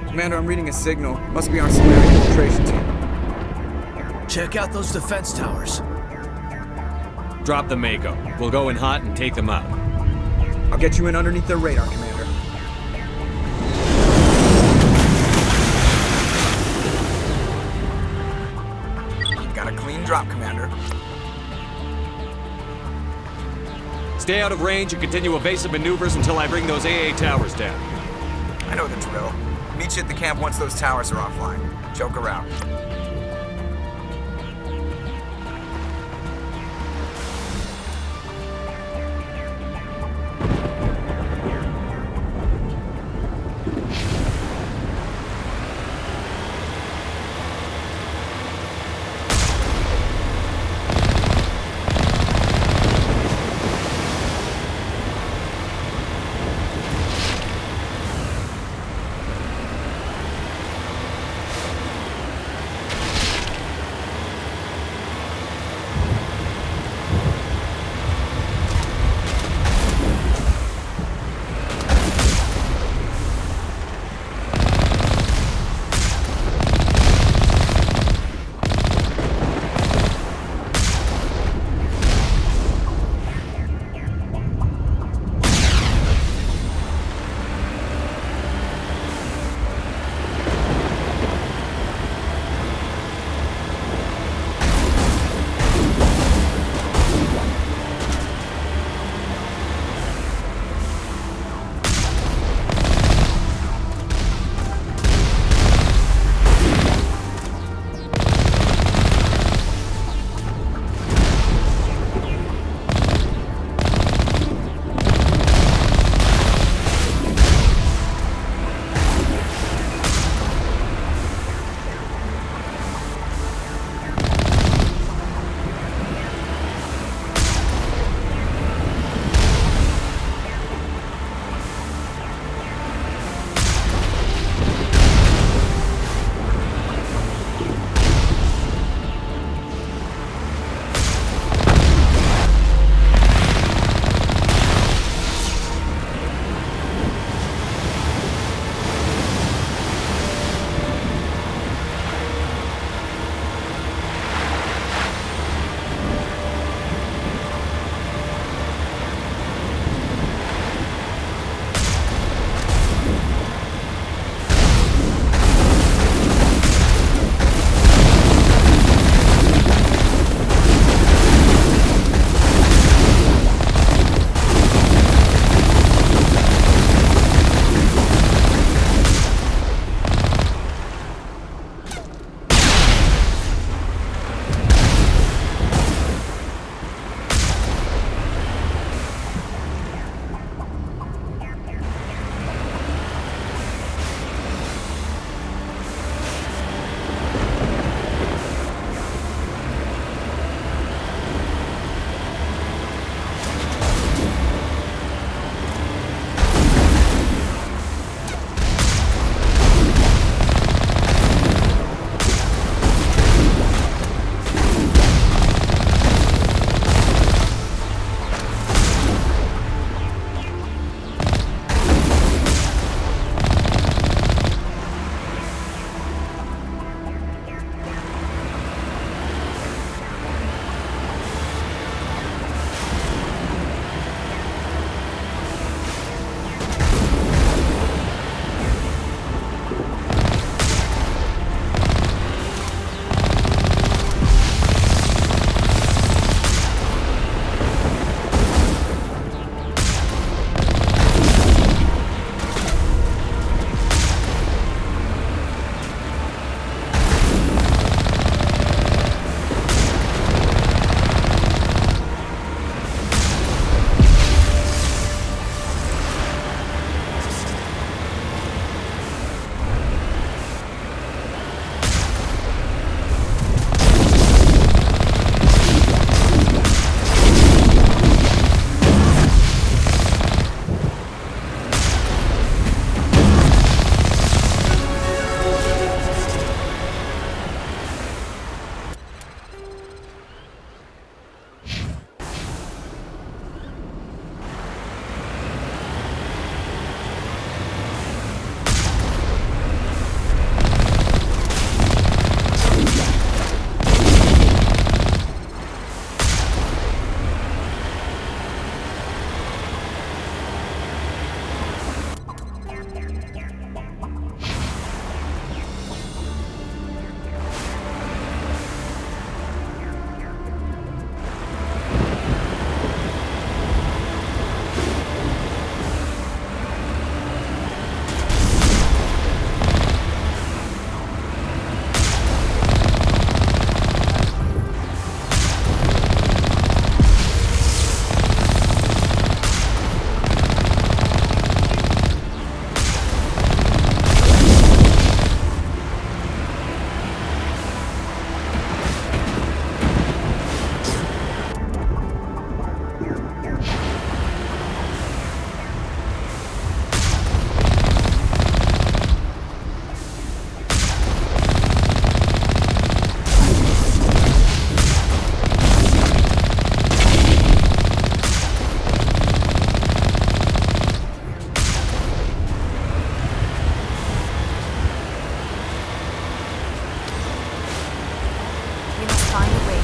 Commander, I'm reading a signal. Must be our Solarian infiltration team. Check out those defense towers. Drop the Mako. We'll go in hot and take them out. I'll get you in underneath their radar, Commander. Got a clean drop, Commander. Stay out of range and continue evasive maneuvers until I bring those AA towers down. I know the drill. Meet you at the camp once those towers are offline. Joke around.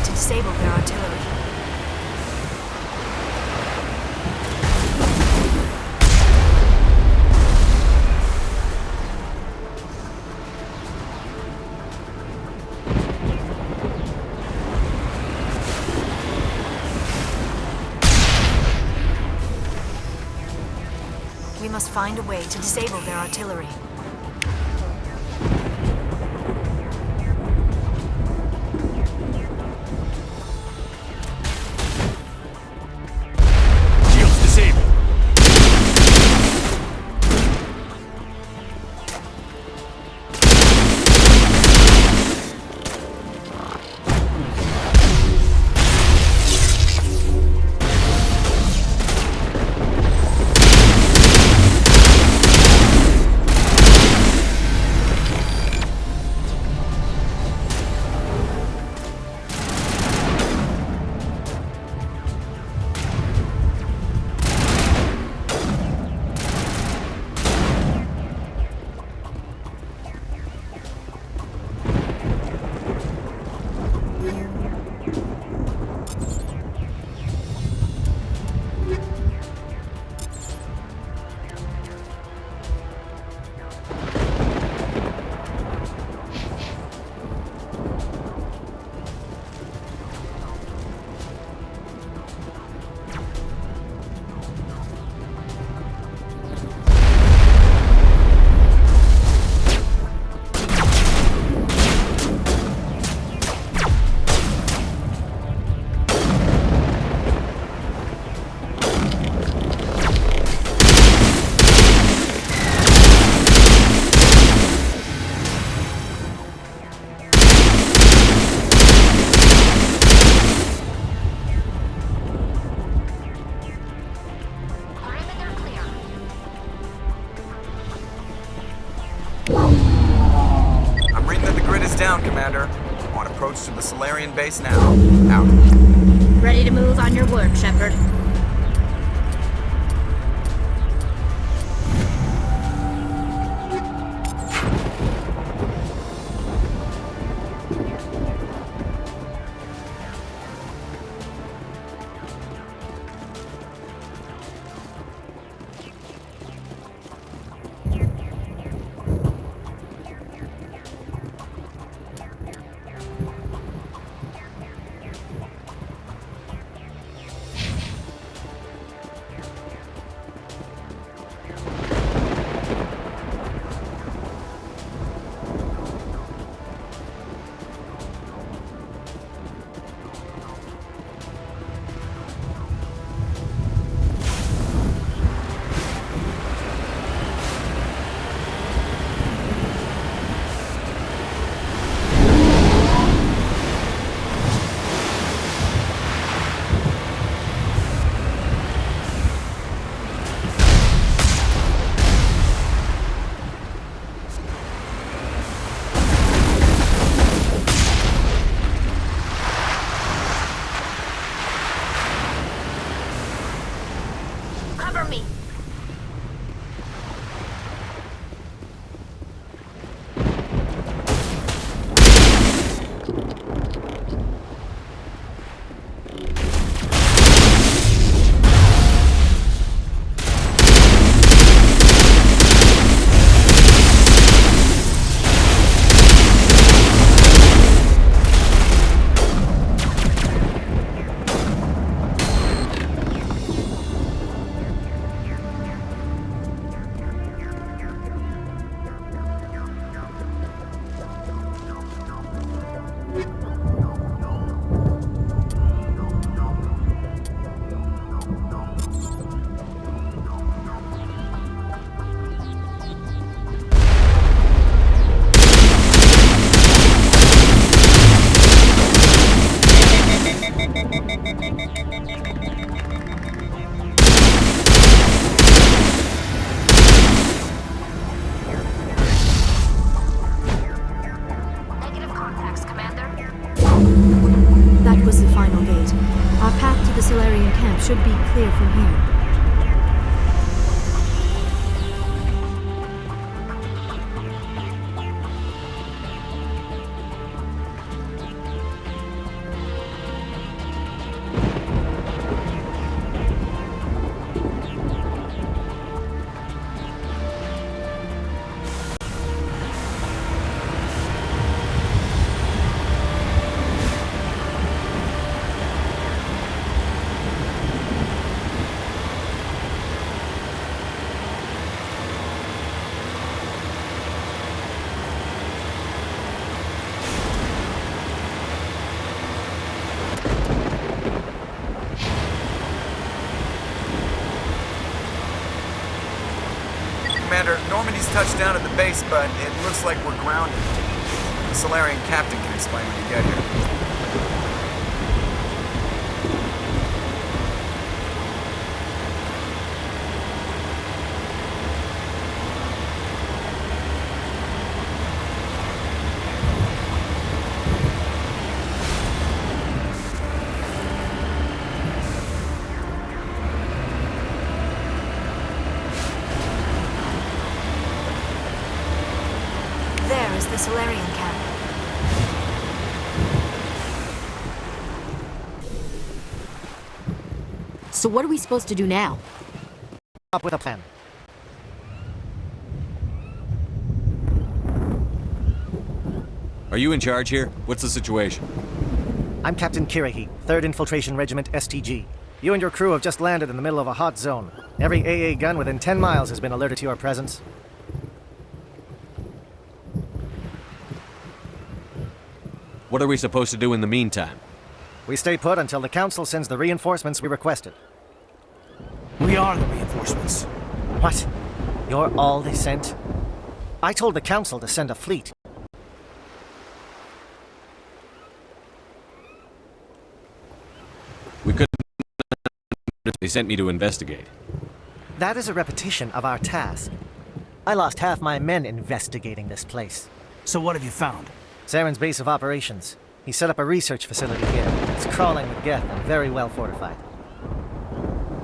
to disable their artillery. We must find a way to disable their artillery. Shields disabled. I'm reading that the grid is down, Commander. On approach to the Solarian base now. Out. Ready to move on your word, Shepard. Cover me! Should be clear from here. touched down at the base, but it looks like we're grounded. The Solarian captain can explain when you get here. There is the Solarian camp. So what are we supposed to do now? Up with a plan. Are you in charge here? What's the situation? I'm Captain Kirahi, 3rd Infiltration Regiment STG. You and your crew have just landed in the middle of a hot zone. Every AA gun within 10 miles has been alerted to your presence. What are we supposed to do in the meantime? We stay put until the Council sends the reinforcements we requested. We are the reinforcements. What? You're all they sent? I told the Council to send a fleet. We couldn't. They sent me to investigate. That is a repetition of our task. I lost half my men investigating this place. So what have you found? Saren's base of operations. He set up a research facility here. It's crawling with Geth and very well fortified.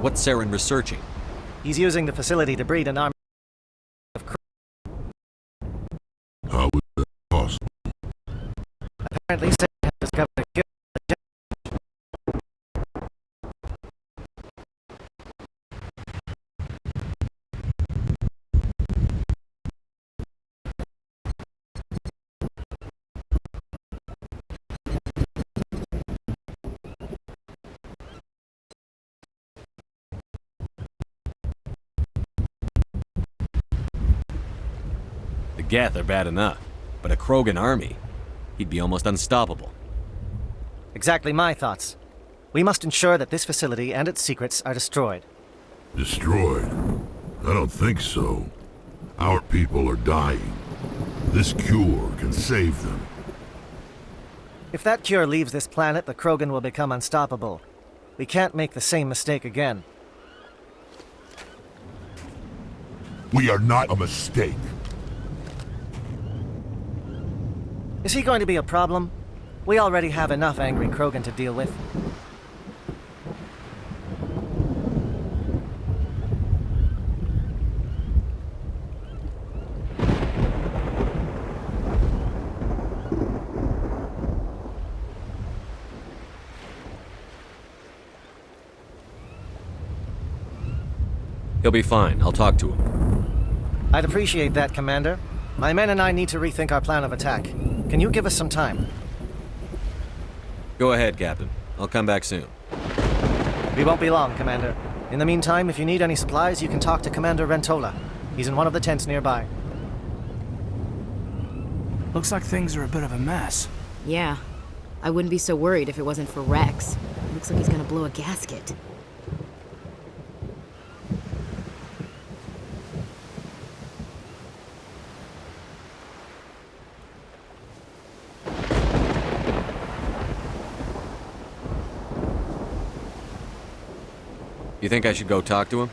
What's Saren researching? He's using the facility to breed an army of crew. How is that possible? Apparently, Saren has discovered a cure. The Geth are bad enough, but a Krogan army, he'd be almost unstoppable. Exactly my thoughts. We must ensure that this facility and its secrets are destroyed. Destroyed? I don't think so. Our people are dying. This cure can save them. If that cure leaves this planet, the Krogan will become unstoppable. We can't make the same mistake again. We are not a mistake. Is he going to be a problem? We already have enough angry Krogan to deal with. He'll be fine. I'll talk to him. I'd appreciate that, Commander. My men and I need to rethink our plan of attack. Can you give us some time? Go ahead, Captain. I'll come back soon. We won't be long, Commander. In the meantime, if you need any supplies, you can talk to Commander Rentola. He's in one of the tents nearby. Looks like things are a bit of a mess. Yeah. I wouldn't be so worried if it wasn't for Rex. Looks like he's gonna blow a gasket. You think I should go talk to him?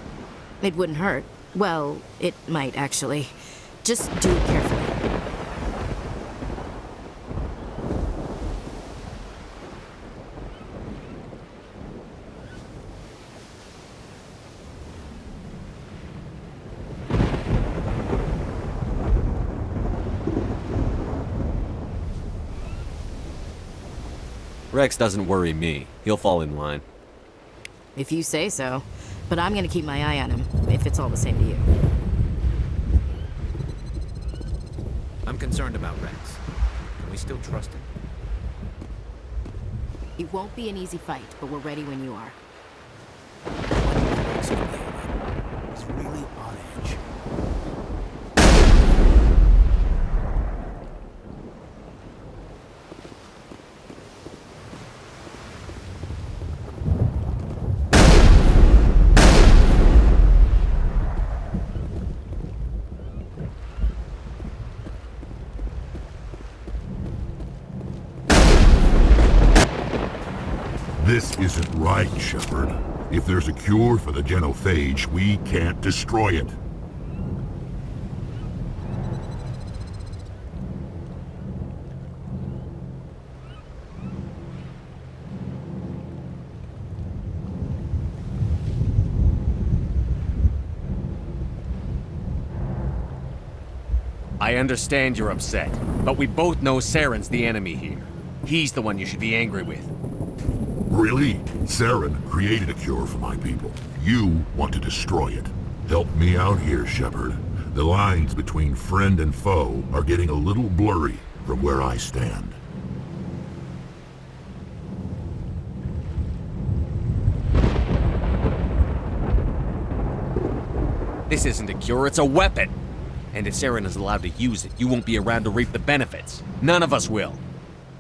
It wouldn't hurt. Well, it might actually. Just do it carefully. Rex doesn't worry me. He'll fall in line. If you say so. But I'm gonna keep my eye on him, if it's all the same to you. I'm concerned about Rex. Can we still trust him? It won't be an easy fight, but we're ready when you are. Rex is behaving. He's really on edge. This isn't right, Shepard. If there's a cure for the genophage, we can't destroy it. I understand you're upset, but we both know Saren's the enemy here. He's the one you should be angry with. Really? Saren created a cure for my people. You want to destroy it. Help me out here, Shepard. The lines between friend and foe are getting a little blurry from where I stand. This isn't a cure, it's a weapon. And if Saren is allowed to use it, you won't be around to reap the benefits. None of us will.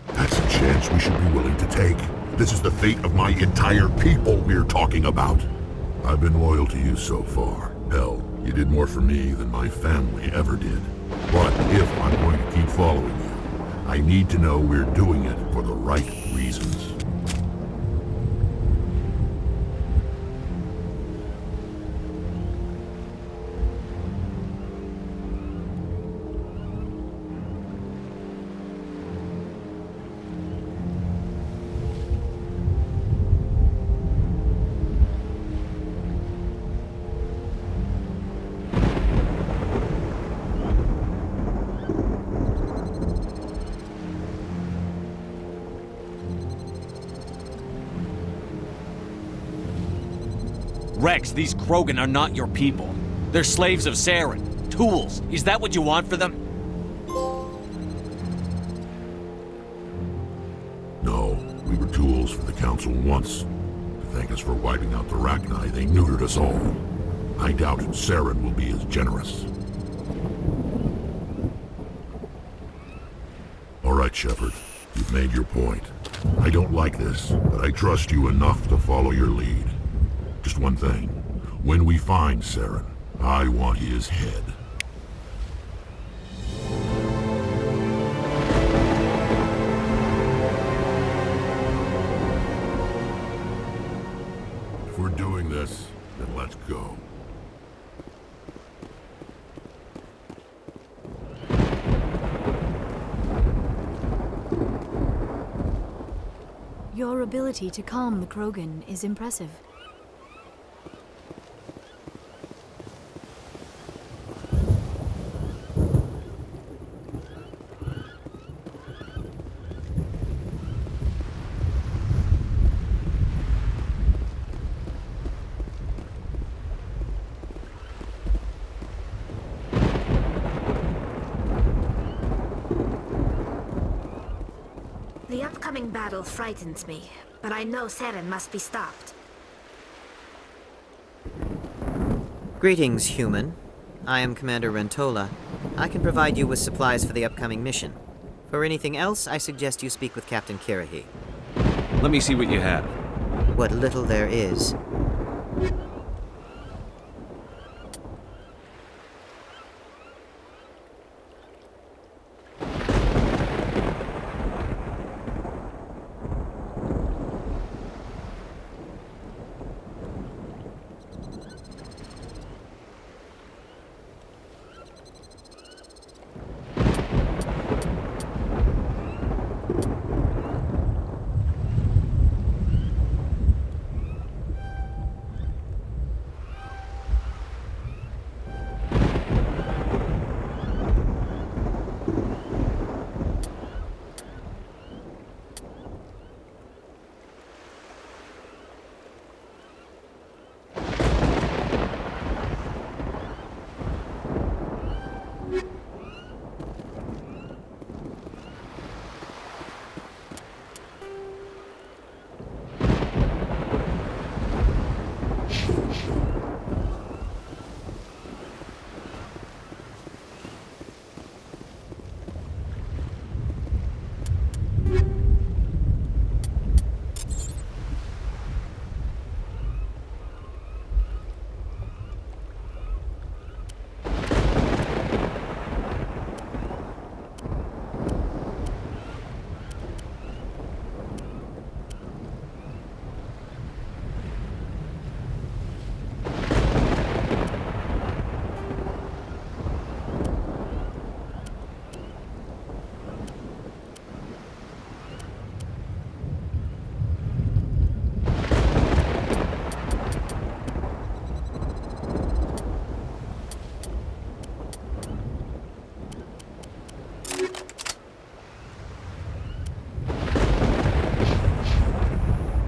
That's a chance we should be willing to take. This is the fate of my entire people we're talking about. I've been loyal to you so far. Hell, you did more for me than my family ever did. But if I'm going to keep following you, I need to know we're doing it for the right reasons. Rex, these Krogan are not your people. They're slaves of Saren. Tools. Is that what you want for them? No, we were tools for the Council once. To thank us for wiping out the Rachni, they neutered us all. I doubt Saren will be as generous. All right, Shepard. You've made your point. I don't like this, but I trust you enough to follow your lead. Just one thing. When we find Saren, I want his head. If we're doing this, then let's go. Your ability to calm the Krogan is impressive. The upcoming battle frightens me, but I know Saren must be stopped. Greetings, human. I am Commander Rentola. I can provide you with supplies for the upcoming mission. For anything else, I suggest you speak with Captain Kirrahe. Let me see what you have. What little there is.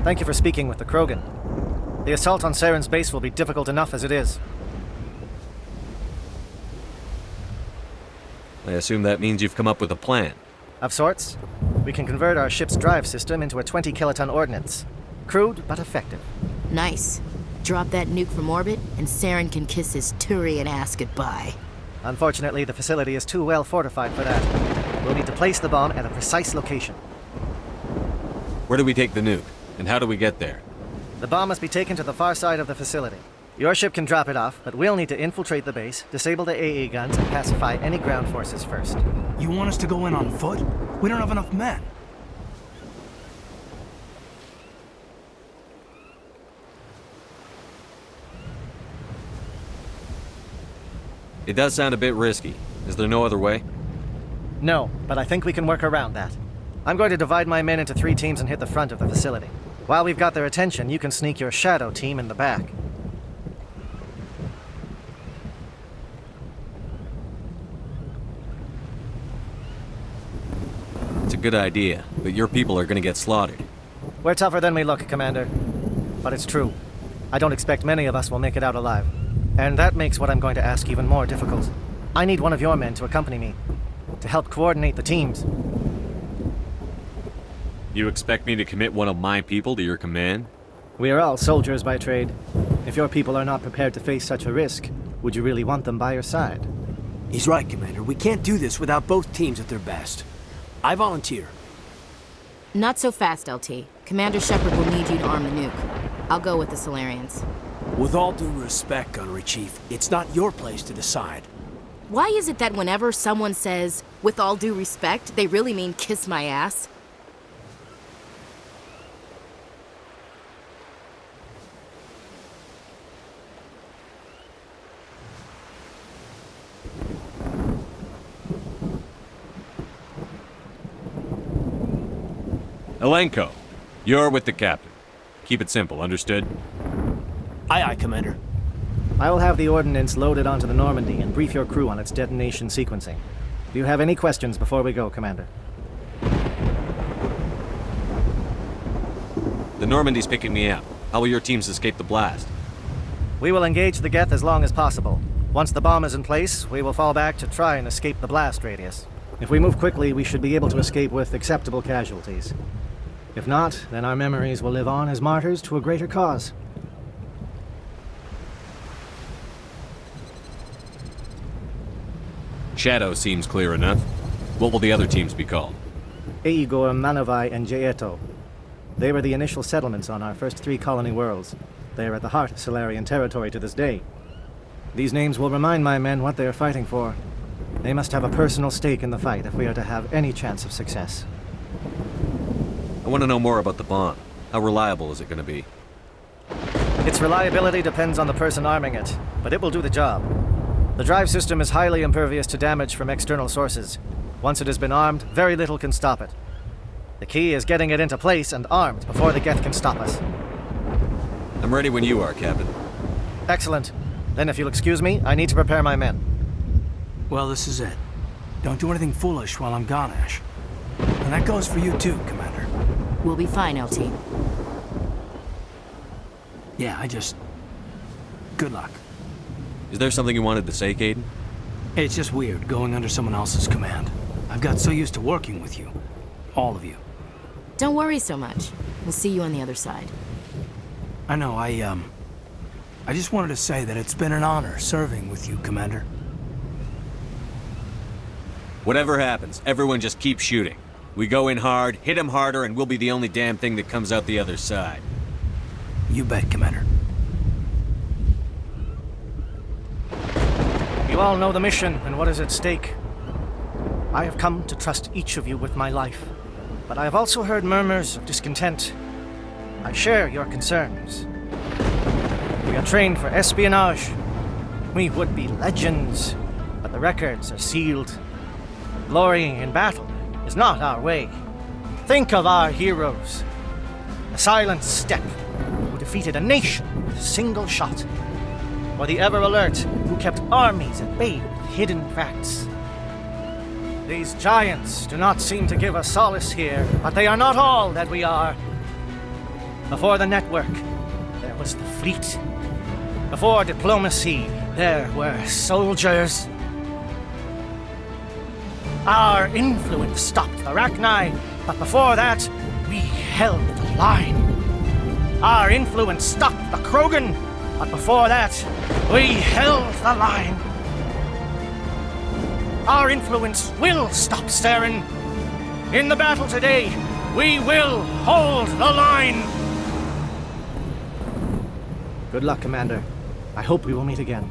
Thank you for speaking with the Krogan. The assault on Saren's base will be difficult enough as it is. I assume that means you've come up with a plan. Of sorts. We can convert our ship's drive system into a 20-kiloton ordnance. Crude, but effective. Nice. Drop that nuke from orbit, and Saren can kiss his Turian ass goodbye. Unfortunately, the facility is too well fortified for that. We'll need to place the bomb at a precise location. Where do we take the nuke? And how do we get there? The bomb must be taken to the far side of the facility. Your ship can drop it off, but we'll need to infiltrate the base, disable the AA guns, and pacify any ground forces first. You want us to go in on foot? We don't have enough men. It does sound a bit risky. Is there no other way? No, but I think we can work around that. I'm going to divide my men into 3 teams and hit the front of the facility. While we've got their attention, you can sneak your shadow team in the back. It's a good idea, but your people are gonna get slaughtered. We're tougher than we look, Commander. But it's true. I don't expect many of us will make it out alive. And that makes what I'm going to ask even more difficult. I need one of your men to accompany me, to help coordinate the teams. You expect me to commit one of my people to your command? We are all soldiers by trade. If your people are not prepared to face such a risk, would you really want them by your side? He's right, Commander. We can't do this without both teams at their best. I volunteer. Not so fast, LT. Commander Shepard will need you to arm the nuke. I'll go with the Solarians. With all due respect, Gunnery Chief, it's not your place to decide. Why is it that whenever someone says, with all due respect, they really mean kiss my ass? Elenko, you're with the captain. Keep it simple, understood? Aye, aye, Commander. I will have the ordnance loaded onto the Normandy and brief your crew on its detonation sequencing. Do you have any questions before we go, Commander? The Normandy's picking me up. How will your teams escape the blast? We will engage the Geth as long as possible. Once the bomb is in place, we will fall back to try and escape the blast radius. If we move quickly, we should be able to escape with acceptable casualties. If not, then our memories will live on as martyrs to a greater cause. Shadow seems clear enough. What will the other teams be called? Igor, Manovai, and Jaeto. They were the initial settlements on our first 3 colony worlds. They are at the heart of Solarian territory to this day. These names will remind my men what they are fighting for. They must have a personal stake in the fight if we are to have any chance of success. I want to know more about the bomb. How reliable is it going to be? Its reliability depends on the person arming it, but it will do the job. The drive system is highly impervious to damage from external sources. Once it has been armed, very little can stop it. The key is getting it into place and armed before the Geth can stop us. I'm ready when you are, Captain. Excellent. Then if you'll excuse me, I need to prepare my men. Well, this is it. Don't do anything foolish while I'm gone, Ash. And that goes for you too, Commander. We'll be fine, LT. Yeah, good luck. Is there something you wanted to say, Caden? It's just weird, going under someone else's command. I've got so used to working with you. All of you. Don't worry so much. We'll see you on the other side. I know, I just wanted to say that it's been an honor serving with you, Commander. Whatever happens, everyone just keep shooting. We go in hard, hit him harder, and we'll be the only damn thing that comes out the other side. You bet, Commander. You all know the mission and what is at stake. I have come to trust each of you with my life, but I have also heard murmurs of discontent. I share your concerns. We are trained for espionage. We would be legends, but the records are sealed. Glory in battle is not our way. Think of our heroes. The silent step who defeated a nation with a single shot. Or the ever-alert who kept armies at bay with hidden facts. These giants do not seem to give us solace here, but they are not all that we are. Before the network, there was the fleet. Before diplomacy, there were soldiers. Our influence stopped the Rachni, but before that, we held the line. Our influence stopped the Krogan, but before that, we held the line. Our influence will stop Saren. In the battle today, we will hold the line. Good luck, Commander. I hope we will meet again.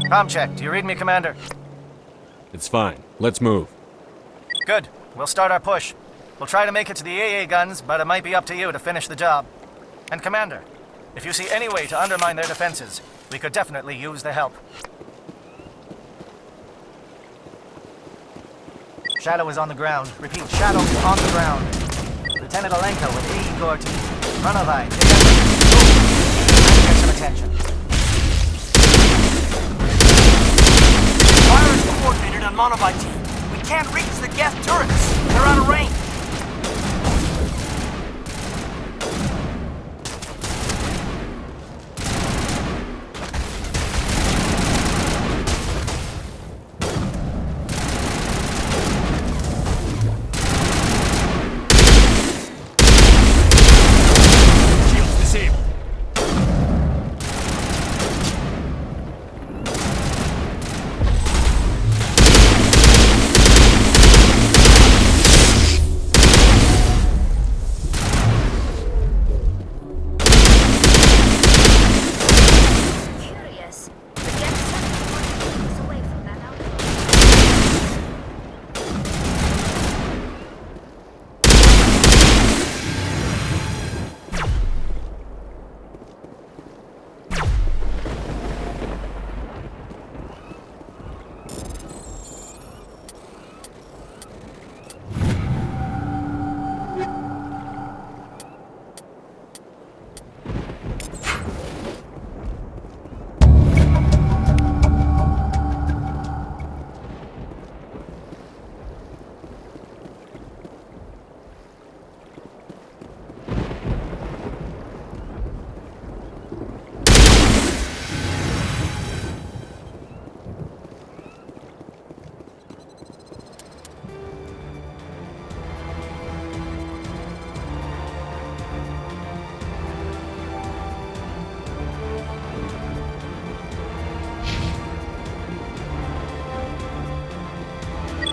Comm check. Do you read me, Commander? It's fine. Let's move. Good. We'll start our push. We'll try to make it to the AA guns, but it might be up to you to finish the job. And Commander, if you see any way to undermine their defenses, we could definitely use the help. Shadow is on the ground. Repeat, Shadow is on the ground. Lieutenant Alenko with AE Gorty. Runovine. Get some attention. Fire is coordinated on Monovite team. We can't reach the gas turrets. They're out of range.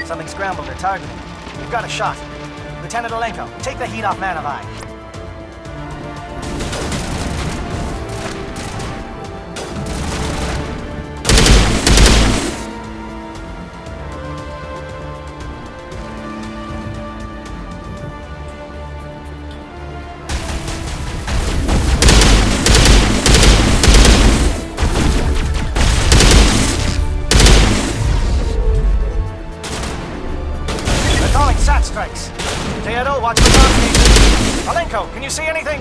Something scrambled their targeting. We've got a shot. Lieutenant Alenko, take the heat off Manovine. Strikes. Theodore, watch the ground station. Alenko, can you see anything?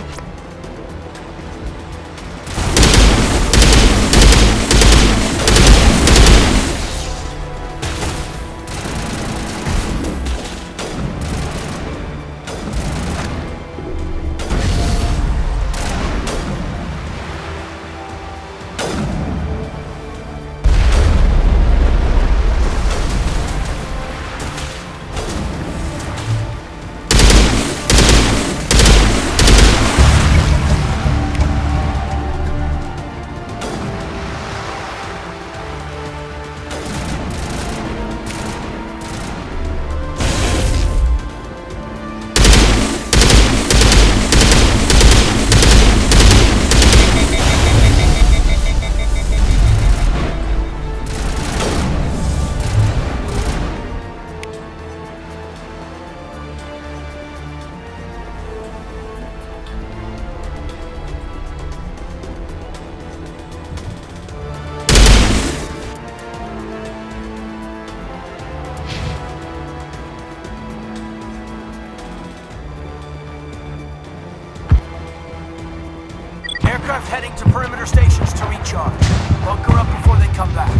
heading to perimeter stations to recharge. Bunker up before they come back.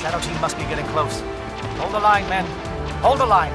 Shadow team must be getting close. Hold the line, men. Hold the line.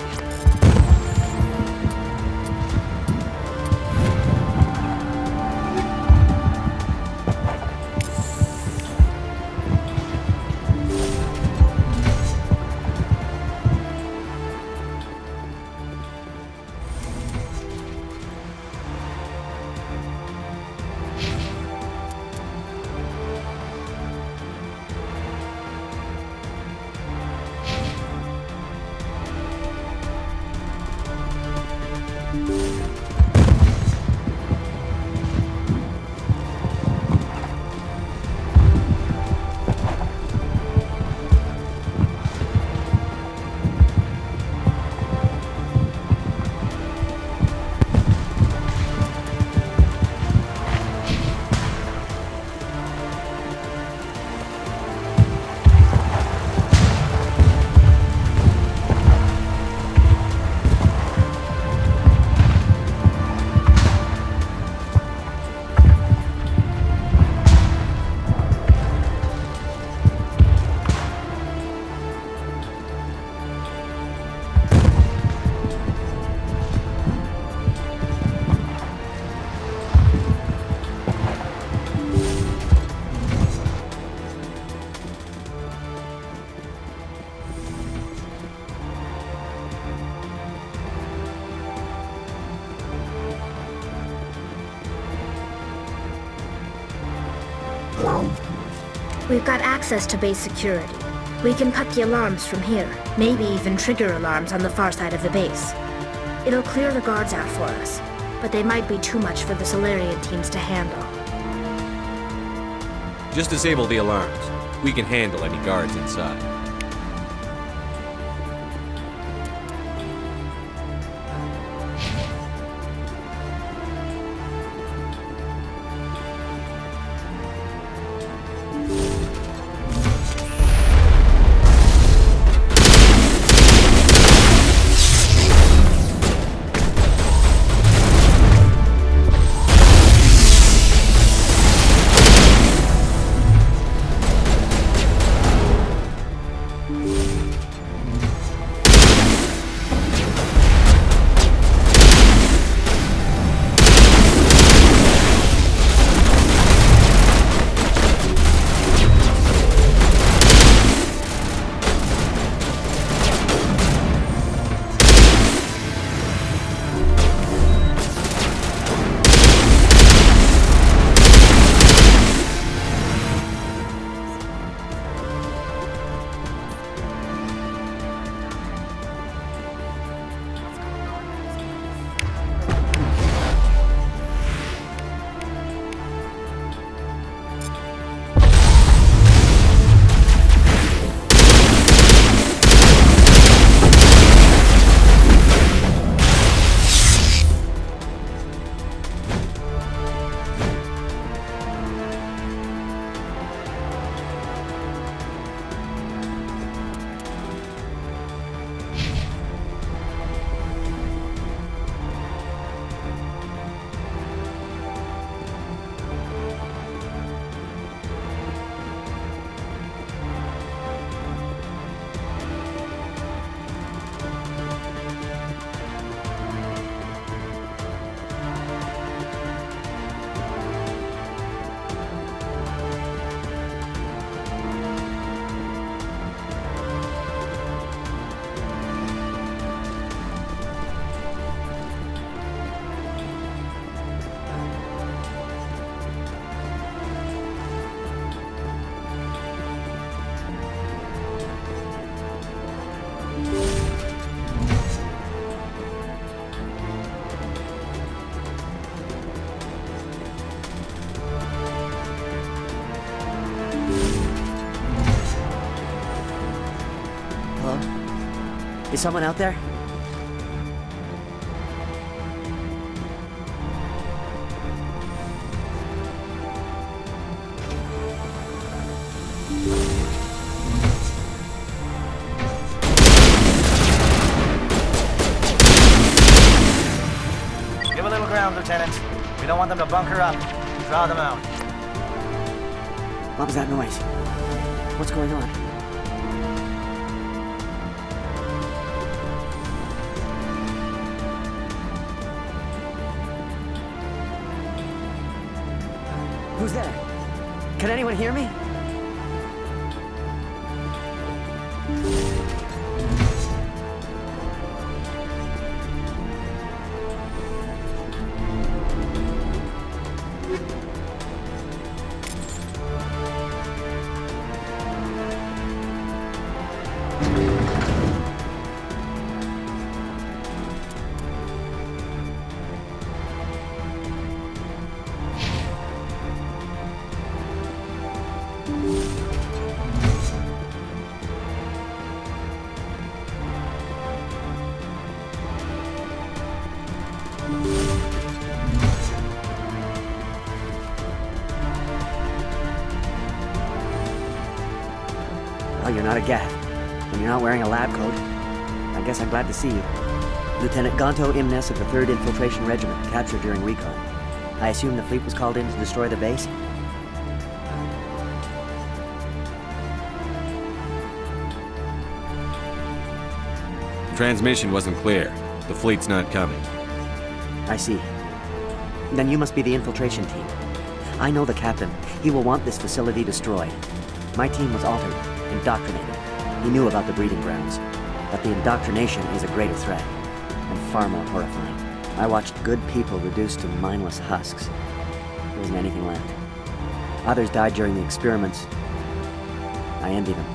We've got access to base security. We can cut the alarms from here, maybe even trigger alarms on the far side of the base. It'll clear the guards out for us, but they might be too much for the Solarian teams to handle. Just disable the alarms. We can handle any guards inside. Is someone out there? Give a little ground, Lieutenant. We don't want them to bunker up. Draw them out. What was that noise? What's going on? Who's there? Can anyone hear me? Well, you're not a Gat, and you're not wearing a lab coat. I guess I'm glad to see you. Lieutenant Gonto Imnes of the 3rd Infiltration Regiment, captured during recon. I assume the fleet was called in to destroy the base? Transmission wasn't clear. The fleet's not coming. I see. Then you must be the infiltration team. I know the captain. He will want this facility destroyed. My team was altered, indoctrinated. He knew about the breeding grounds. But the indoctrination is a greater threat, and far more horrifying. I watched good people reduced to mindless husks. There wasn't anything left. Others died during the experiments. I envy them.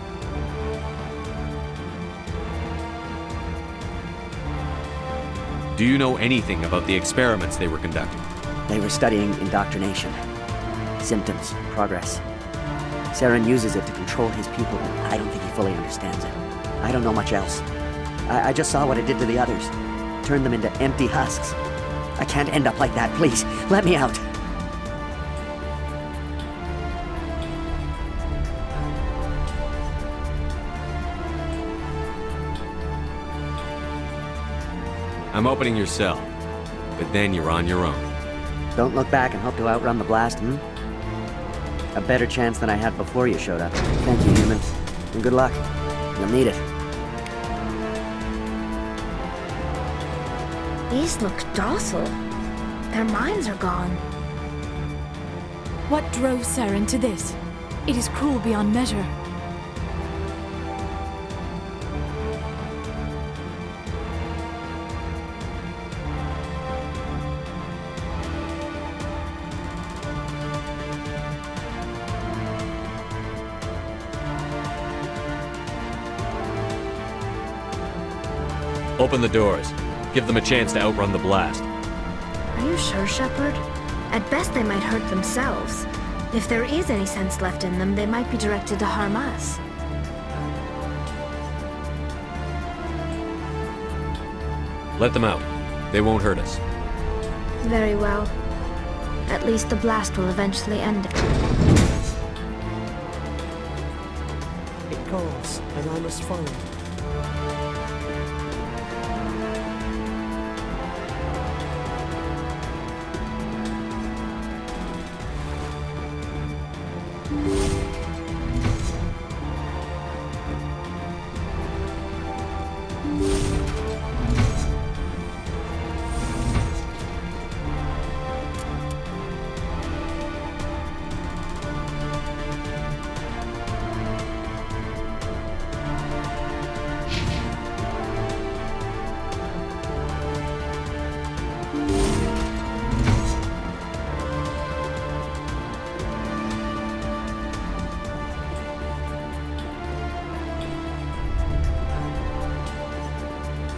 Do you know anything about the experiments they were conducting? They were studying indoctrination. Symptoms, progress. Saren uses it to control his people, and I don't think he fully understands it. I don't know much else. I just saw what it did to the others. Turned them into empty husks. I can't end up like that, please. Let me out. I'm opening your cell, but then you're on your own. Don't look back and hope to outrun the blast, A better chance than I had before you showed up. Thank you, humans. And good luck. You'll need it. These look docile. Their minds are gone. What drove Saren to this? It is cruel beyond measure. Open the doors. Give them a chance to outrun the blast. Are you sure, Shepard? At best, they might hurt themselves. If there is any sense left in them, they might be directed to harm us. Let them out. They won't hurt us. Very well. At least the blast will eventually end it. It calls, and I must follow.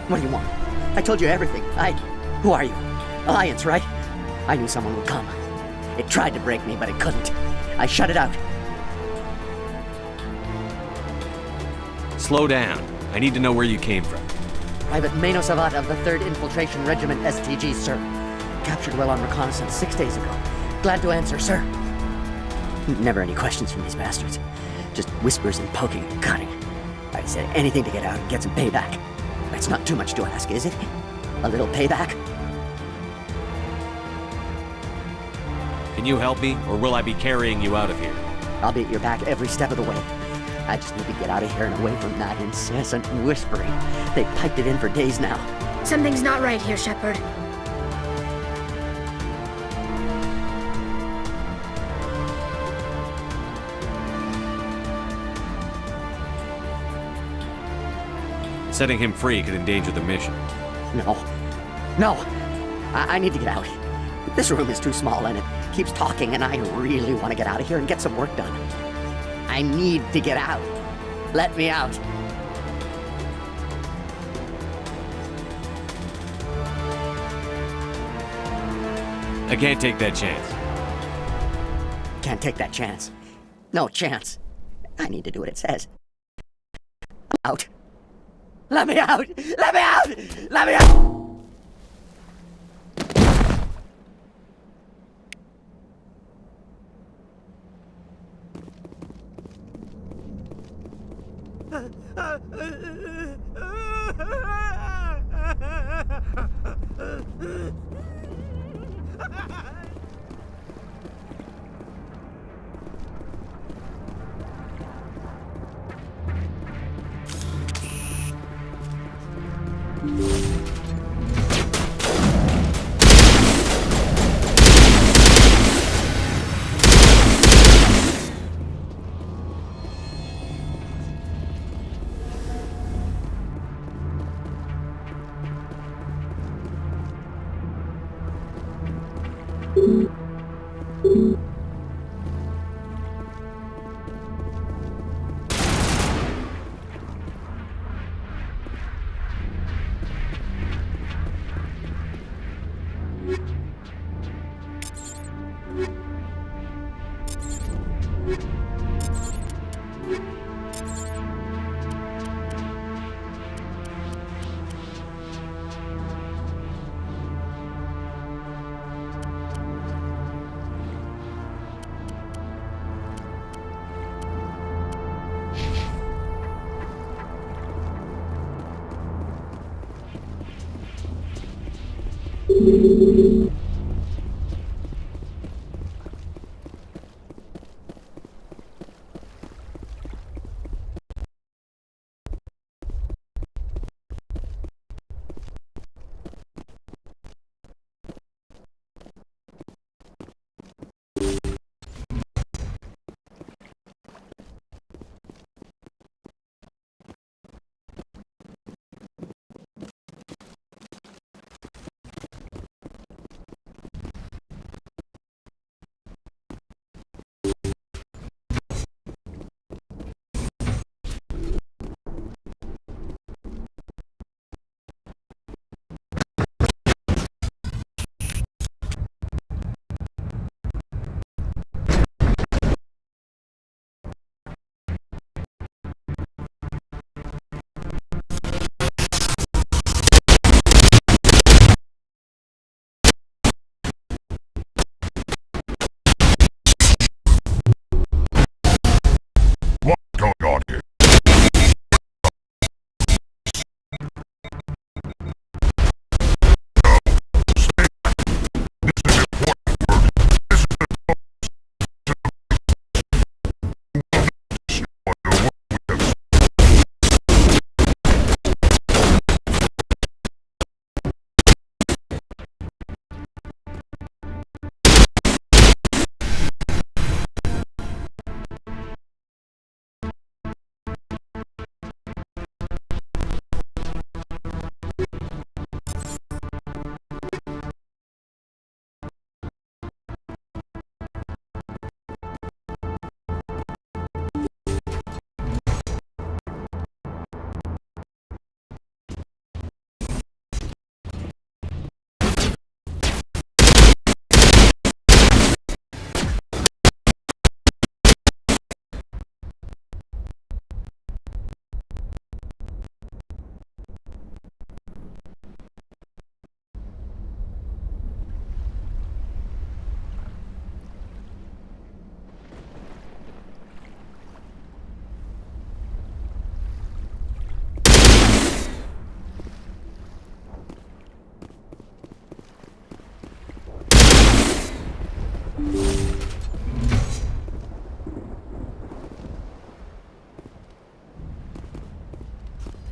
What do you want? I told you everything. Who are you? Alliance, right? I knew someone would come. It tried to break me, but it couldn't. I shut it out. Slow down. I need to know where you came from. Private Mano Savat of the 3rd Infiltration Regiment STG, sir. Captured while on reconnaissance 6 days ago. Glad to answer, sir. Never any questions from these bastards. Just whispers and poking and cutting. I said anything to get out and get some payback. That's not too much to ask, is it? A little payback? Can you help me, or will I be carrying you out of here? I'll be at your back every step of the way. I just need to get out of here and away from that incessant whispering. They've piped it in for days now. Something's not right here, Shepard. Setting him free could endanger the mission. No. No! I need to get out. This room is too small and it keeps talking, and I really want to get out of here and get some work done. I need to get out. Let me out. I can't take that chance. Can't take that chance. No chance. I need to do what it says. I'm out. Let me out! Let me out! Let me out!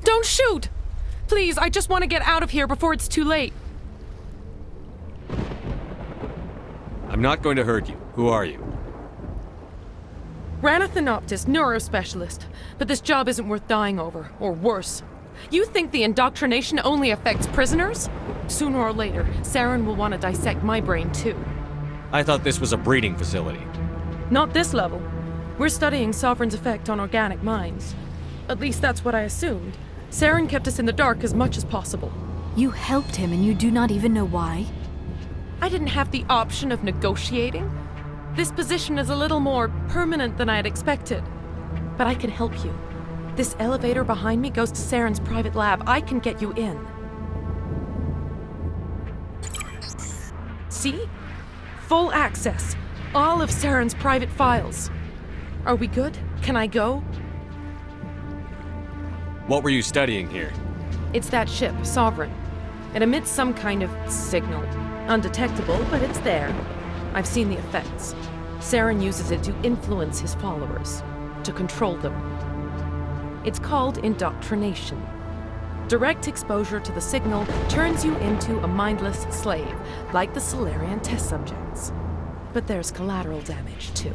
Don't shoot! Please, I just want to get out of here before it's too late. I'm not going to hurt you. Who are you? Ranathanoptis, neurospecialist. But this job isn't worth dying over, or worse. You think the indoctrination only affects prisoners? Sooner or later, Saren will want to dissect my brain too. I thought this was a breeding facility. Not this level. We're studying Sovereign's effect on organic minds. At least that's what I assumed. Saren kept us in the dark as much as possible. You helped him and you do not even know why? I didn't have the option of negotiating. This position is a little more permanent than I had expected. But I can help you. This elevator behind me goes to Saren's private lab. I can get you in. See? Full access. All of Saren's private files. Are we good? Can I go? What were you studying here? It's that ship, Sovereign. It emits some kind of signal. Undetectable, but it's there. I've seen the effects. Saren uses it to influence his followers, to control them. It's called indoctrination. Direct exposure to the signal turns you into a mindless slave, like the Solarian test subjects. But there's collateral damage, too.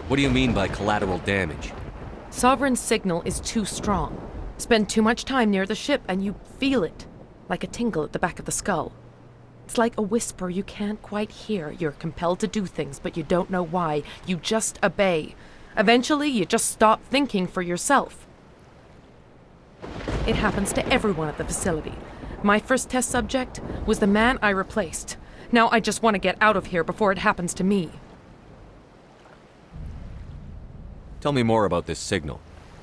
What do you mean by collateral damage? Sovereign's signal is too strong. Spend too much time near the ship and you feel it, like a tingle at the back of the skull. It's like a whisper you can't quite hear. You're compelled to do things, but you don't know why. You just obey. Eventually, you just stop thinking for yourself. It happens to everyone at the facility. My first test subject was the man I replaced. Now I just want to get out of here before it happens to me. Tell me more about this signal.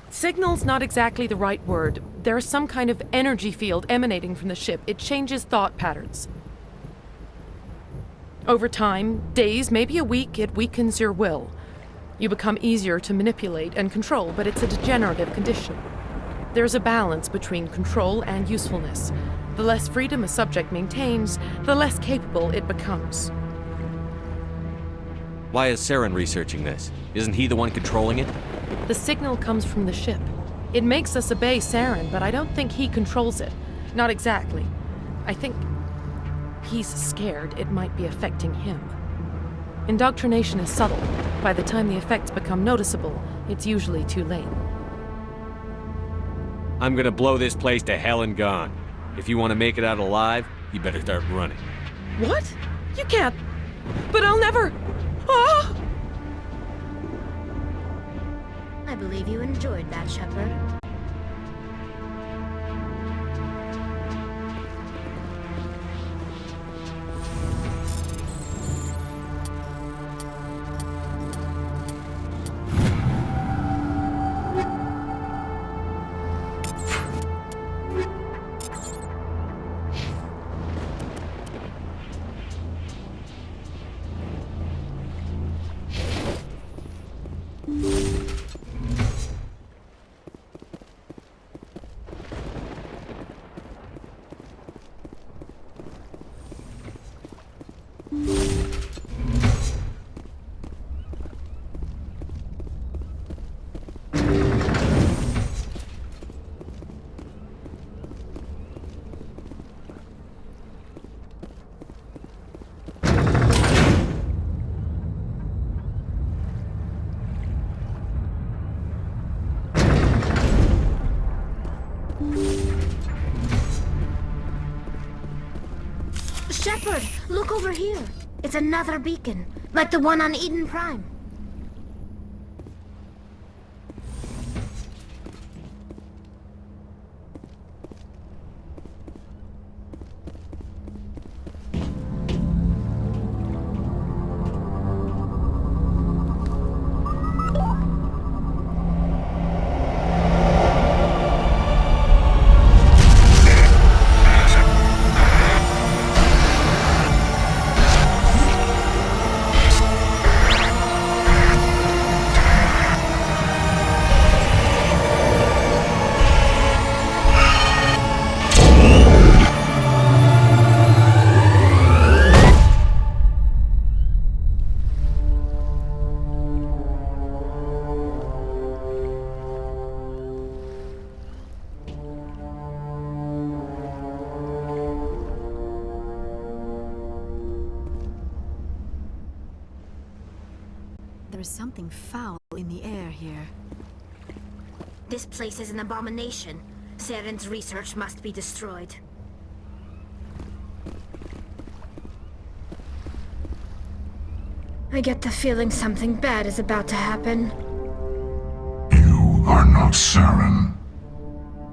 Signal's not exactly the right word. There's some kind of energy field emanating from the ship. It changes thought patterns. Over time, days, maybe a week, it weakens your will. You become easier to manipulate and control, but it's a degenerative condition. There's a balance between control and usefulness. The less freedom a subject maintains, the less capable it becomes. Why is Saren researching this? Isn't he the one controlling it? The signal comes from the ship. It makes us obey Saren, but I don't think he controls it. Not exactly. I think he's scared it might be affecting him. Indoctrination is subtle. By the time the effects become noticeable, it's usually too late. I'm gonna blow this place to hell and gone. If you want to make it out alive, you better start running. What? You can't. But I'll never. Ah! I believe you enjoyed that, Shepard. Shepard, look over here. It's another beacon, like the one on Eden Prime. There is something foul in the air here. This place is an abomination. Saren's research must be destroyed. I get the feeling something bad is about to happen. You are not Saren.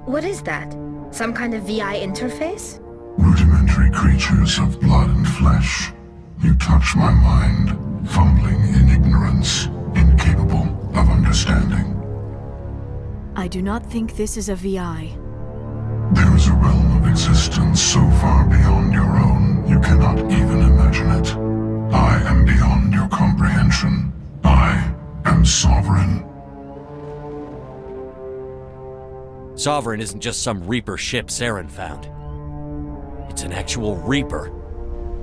What is that? Some kind of VI interface? Rudimentary creatures of blood and flesh. You touch my mind, fumbling in ignorance, incapable of understanding. I do not think this is a VI. There is a realm of existence so far beyond your own, you cannot even imagine it. I am beyond your comprehension. I am sovereign. Sovereign isn't just some Reaper ship Saren found. It's an actual Reaper.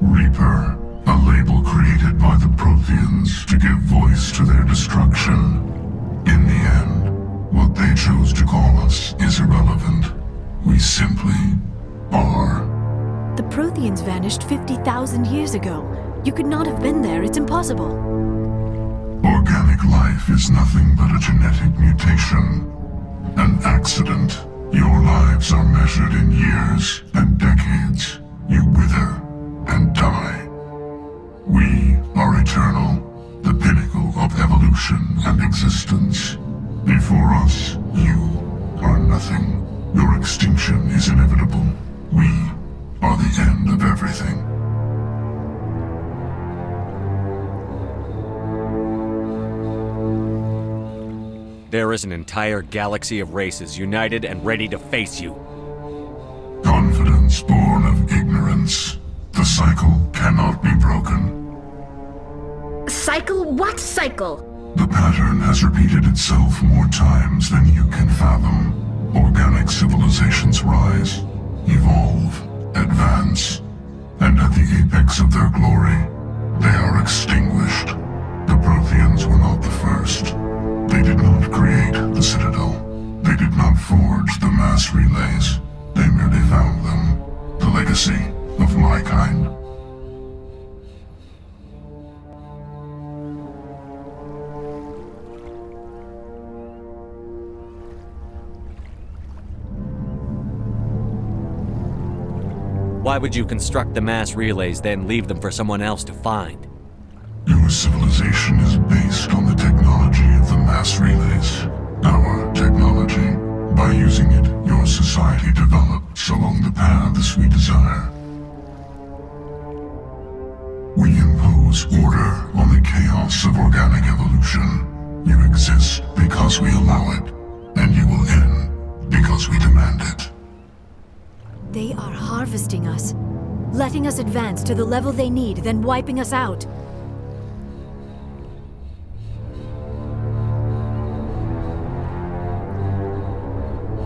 Reaper, a label created by the Protheans to give voice to their destruction. In the end, what they chose to call us is irrelevant. We simply are. The Protheans vanished 50,000 years ago. You could not have been there. It's impossible. Organic life is nothing but a genetic mutation. An accident. Your lives are measured in years and decades. You wither and die. We are eternal, the pinnacle of evolution and existence. Before us, you are nothing. Your extinction is inevitable. We are the end of everything. There is an entire galaxy of races united and ready to face you. Confidence born of ignorance. The cycle cannot be broken. Cycle? What cycle? The pattern has repeated itself more times than you can fathom. Organic civilizations rise, evolve, advance, and at the apex of their glory, they are extinguished. The Protheans were not the first. They did not create the Citadel. They did not forge the mass relays. They merely found them. The legacy of my kind. Why would you construct the mass relays, then leave them for someone else to find? Your civilization is based on the technology of the mass relays. Our technology. By using it, your society develops along the paths we desire. We impose order on the chaos of organic evolution. You exist because we allow it, and you will end because we demand it. They are harvesting us, letting us advance to the level they need, then wiping us out.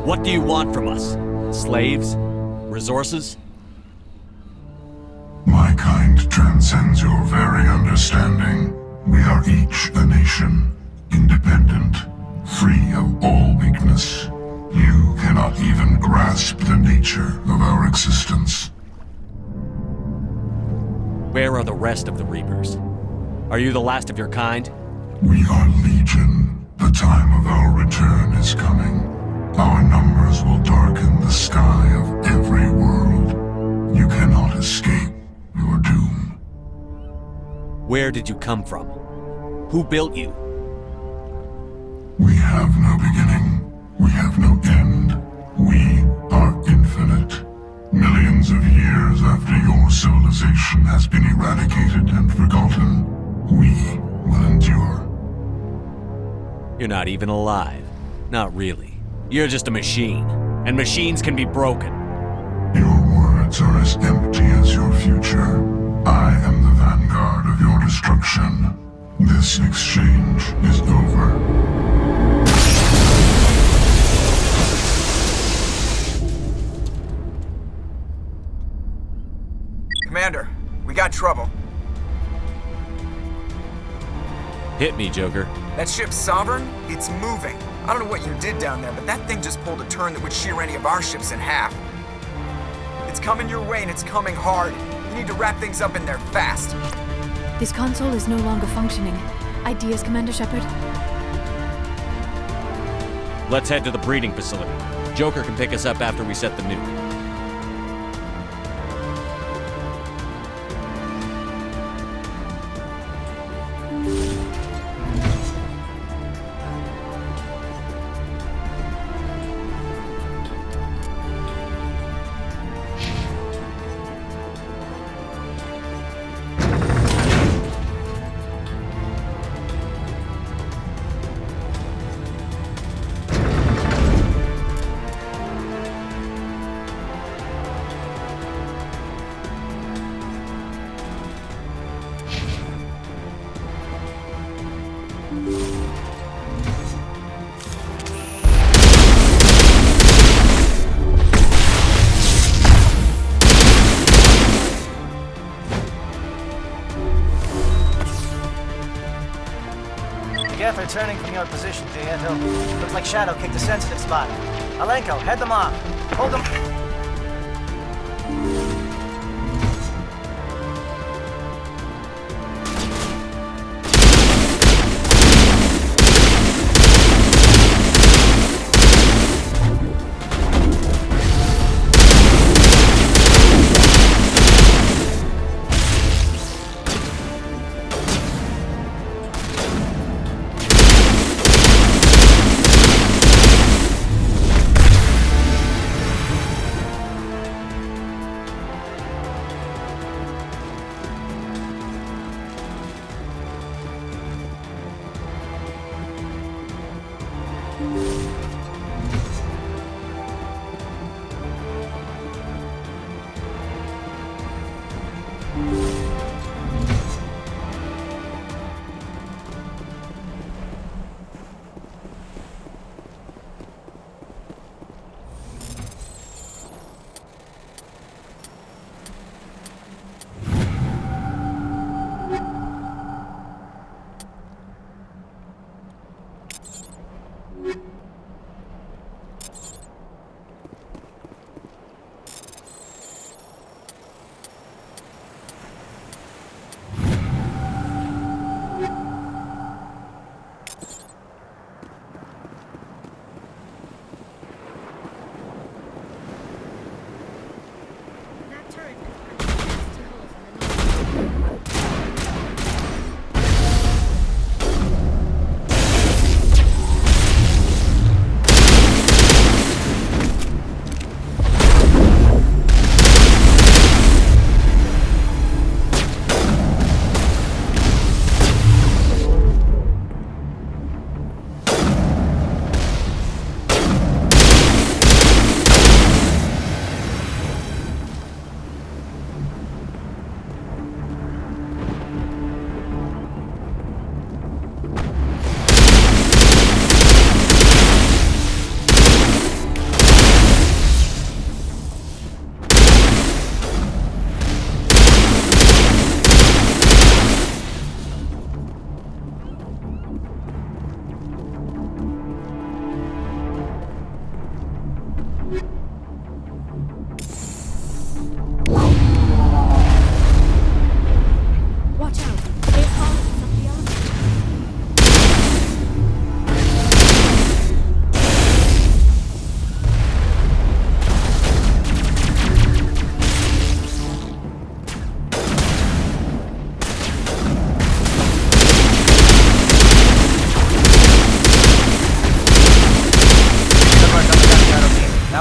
What do you want from us? Slaves? Resources? My kind transcends your very understanding. We are each a nation, independent, free of all weakness. You cannot even grasp the nature of our existence. Where are the rest of the Reapers? Are you the last of your kind? We are Legion. The time of our return is coming. Our numbers will darken the sky of every world. You cannot escape your doom. Where did you come from? Who built you? We have no beginning. We have no end. We are infinite. Millions of years after your civilization has been eradicated and forgotten, we will endure. You're not even alive. Not really. You're just a machine. And machines can be broken. Your words are as empty as your future. I am the vanguard of your destruction. This exchange is over. Commander, we got trouble. Hit me, Joker. That ship's Sovereign? It's moving. I don't know what you did down there, but that thing just pulled a turn that would shear any of our ships in half. It's coming your way and it's coming hard. You need to wrap things up in there fast. This console is no longer functioning. Ideas, Commander Shepard? Let's head to the breeding facility. Joker can pick us up after we set the nuke. Geth are turning from your position, D'Anto. Looks like Shadow kicked a sensitive spot. Alenko, head them off. Hold them.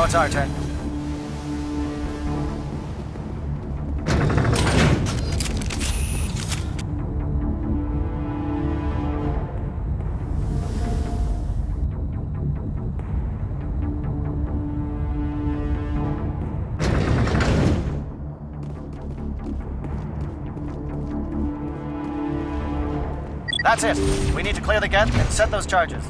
It's our turn. That's it. We need to clear the gate and set those charges.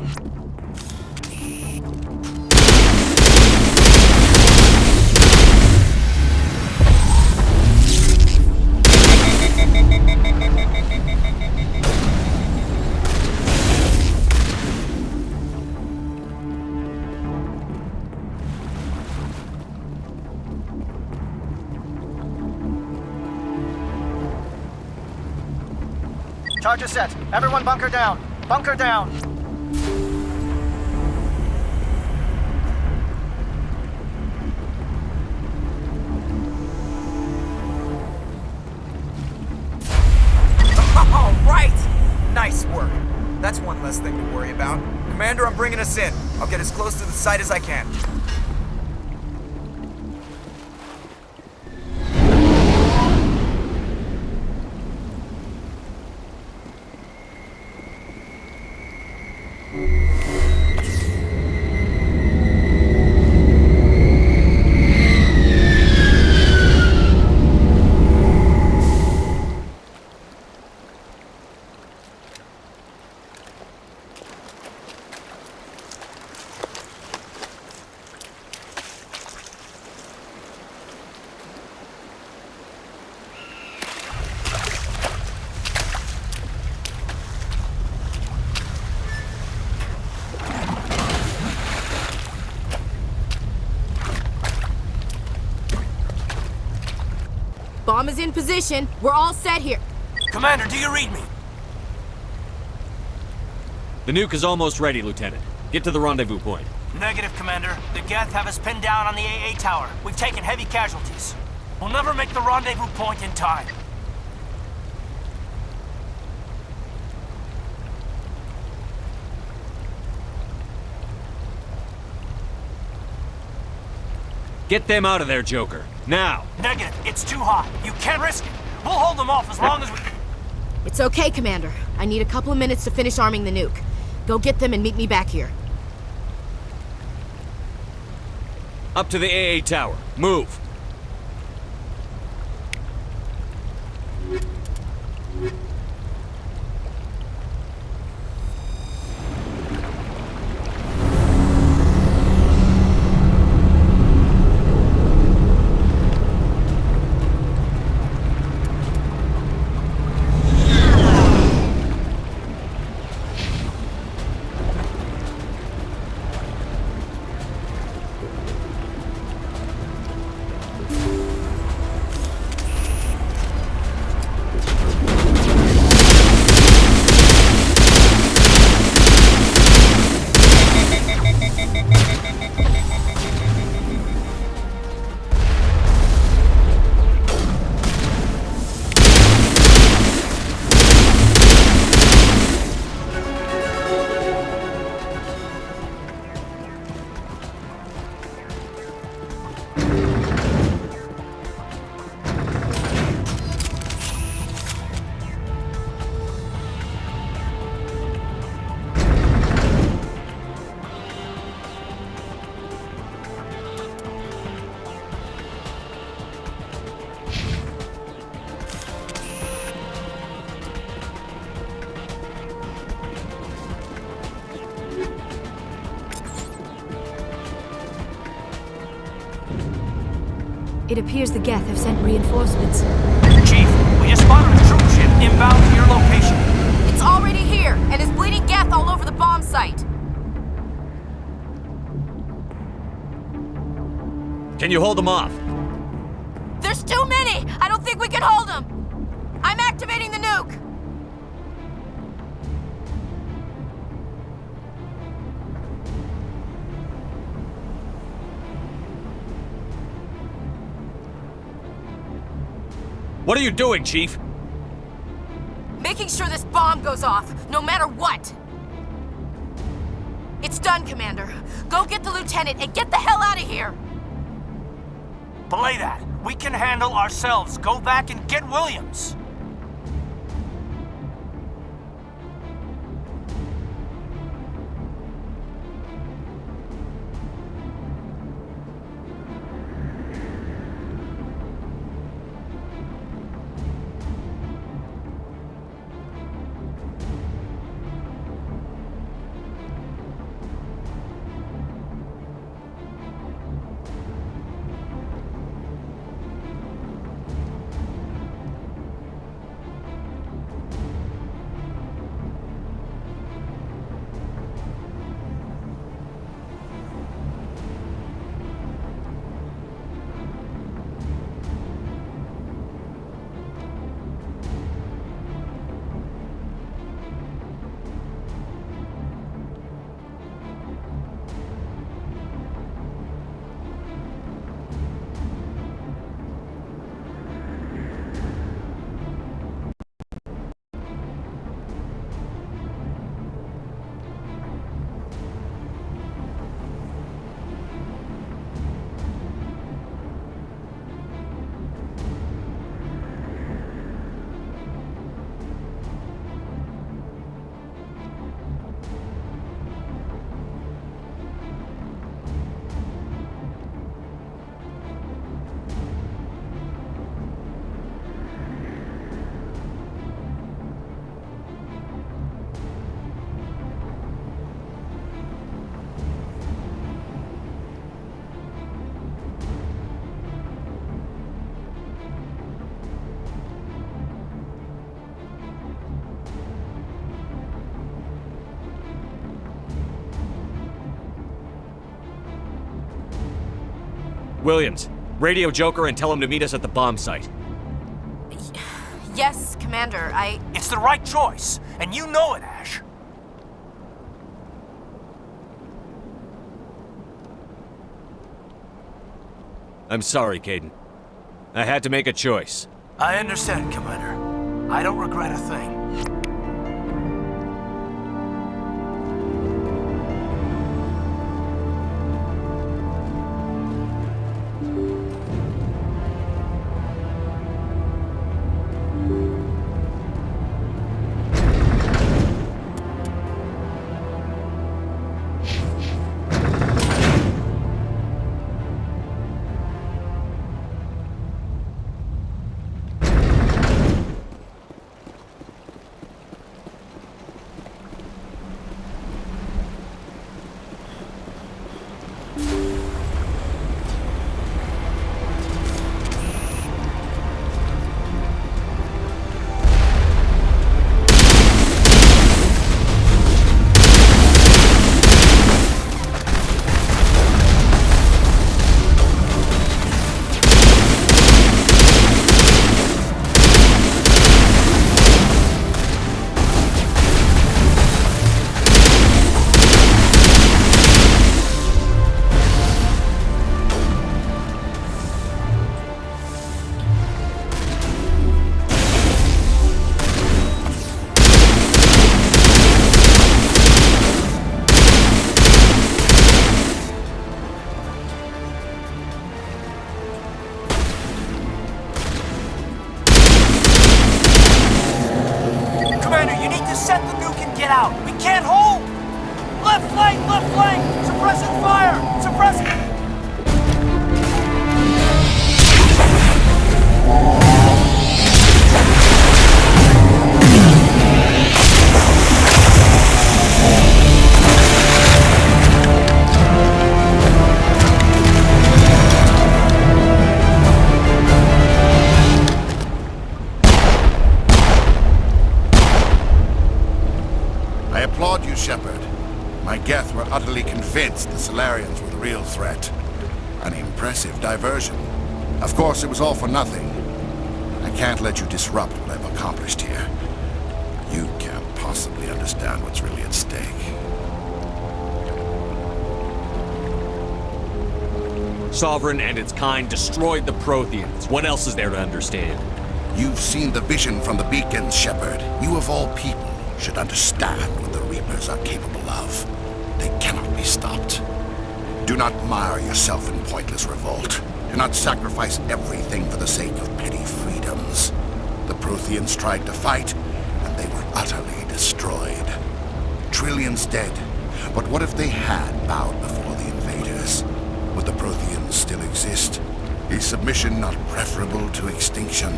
Charge is set. Everyone bunker down. Bunker down. All right! Nice work. That's one less thing to worry about. Commander, I'm bringing us in. I'll get as close to the site as I can. Bomb is in position. We're all set here. Commander, do you read me? The nuke is almost ready, Lieutenant. Get to the rendezvous point. Negative, Commander. The Geth have us pinned down on the AA tower. We've taken heavy casualties. We'll never make the rendezvous point in time. Get them out of there, Joker. Now! Negative. It's too hot. You can't risk it. We'll hold them off as long as we... It's okay, Commander. I need a couple of minutes to finish arming the nuke. Go get them and meet me back here. Up to the AA tower. Move! It appears the Geth have sent reinforcements. Chief, we just spotted a troop ship inbound to your location. It's already here, and is bleeding Geth all over the bomb site. Can you hold them off? There's too many! I don't think we can hold them! I'm activating the nuke! What are you doing, Chief? Making sure this bomb goes off, no matter what! It's done, Commander. Go get the Lieutenant and get the hell out of here! Belay that. We can handle ourselves. Go back and get Williams. Williams, radio Joker and tell him to meet us at the bomb site. Yes, Commander, It's the right choice, and you know it, Ash. I'm sorry, Caden. I had to make a choice. I understand, Commander. I don't regret a thing. Shepard. My Geth were utterly convinced the Solarians were the real threat. An impressive diversion. Of course, it was all for nothing. I can't let you disrupt what I've accomplished here. You can't possibly understand what's really at stake. Sovereign and its kind destroyed the Protheans. What else is there to understand? You've seen the vision from the beacons, Shepard. You of all people should understand what the Reapers are capable of. They cannot be stopped. Do not mire yourself in pointless revolt. Do not sacrifice everything for the sake of petty freedoms. The Protheans tried to fight, and they were utterly destroyed. Trillions dead. But what if they had bowed before the invaders? Would the Protheans still exist? Is submission not preferable to extinction?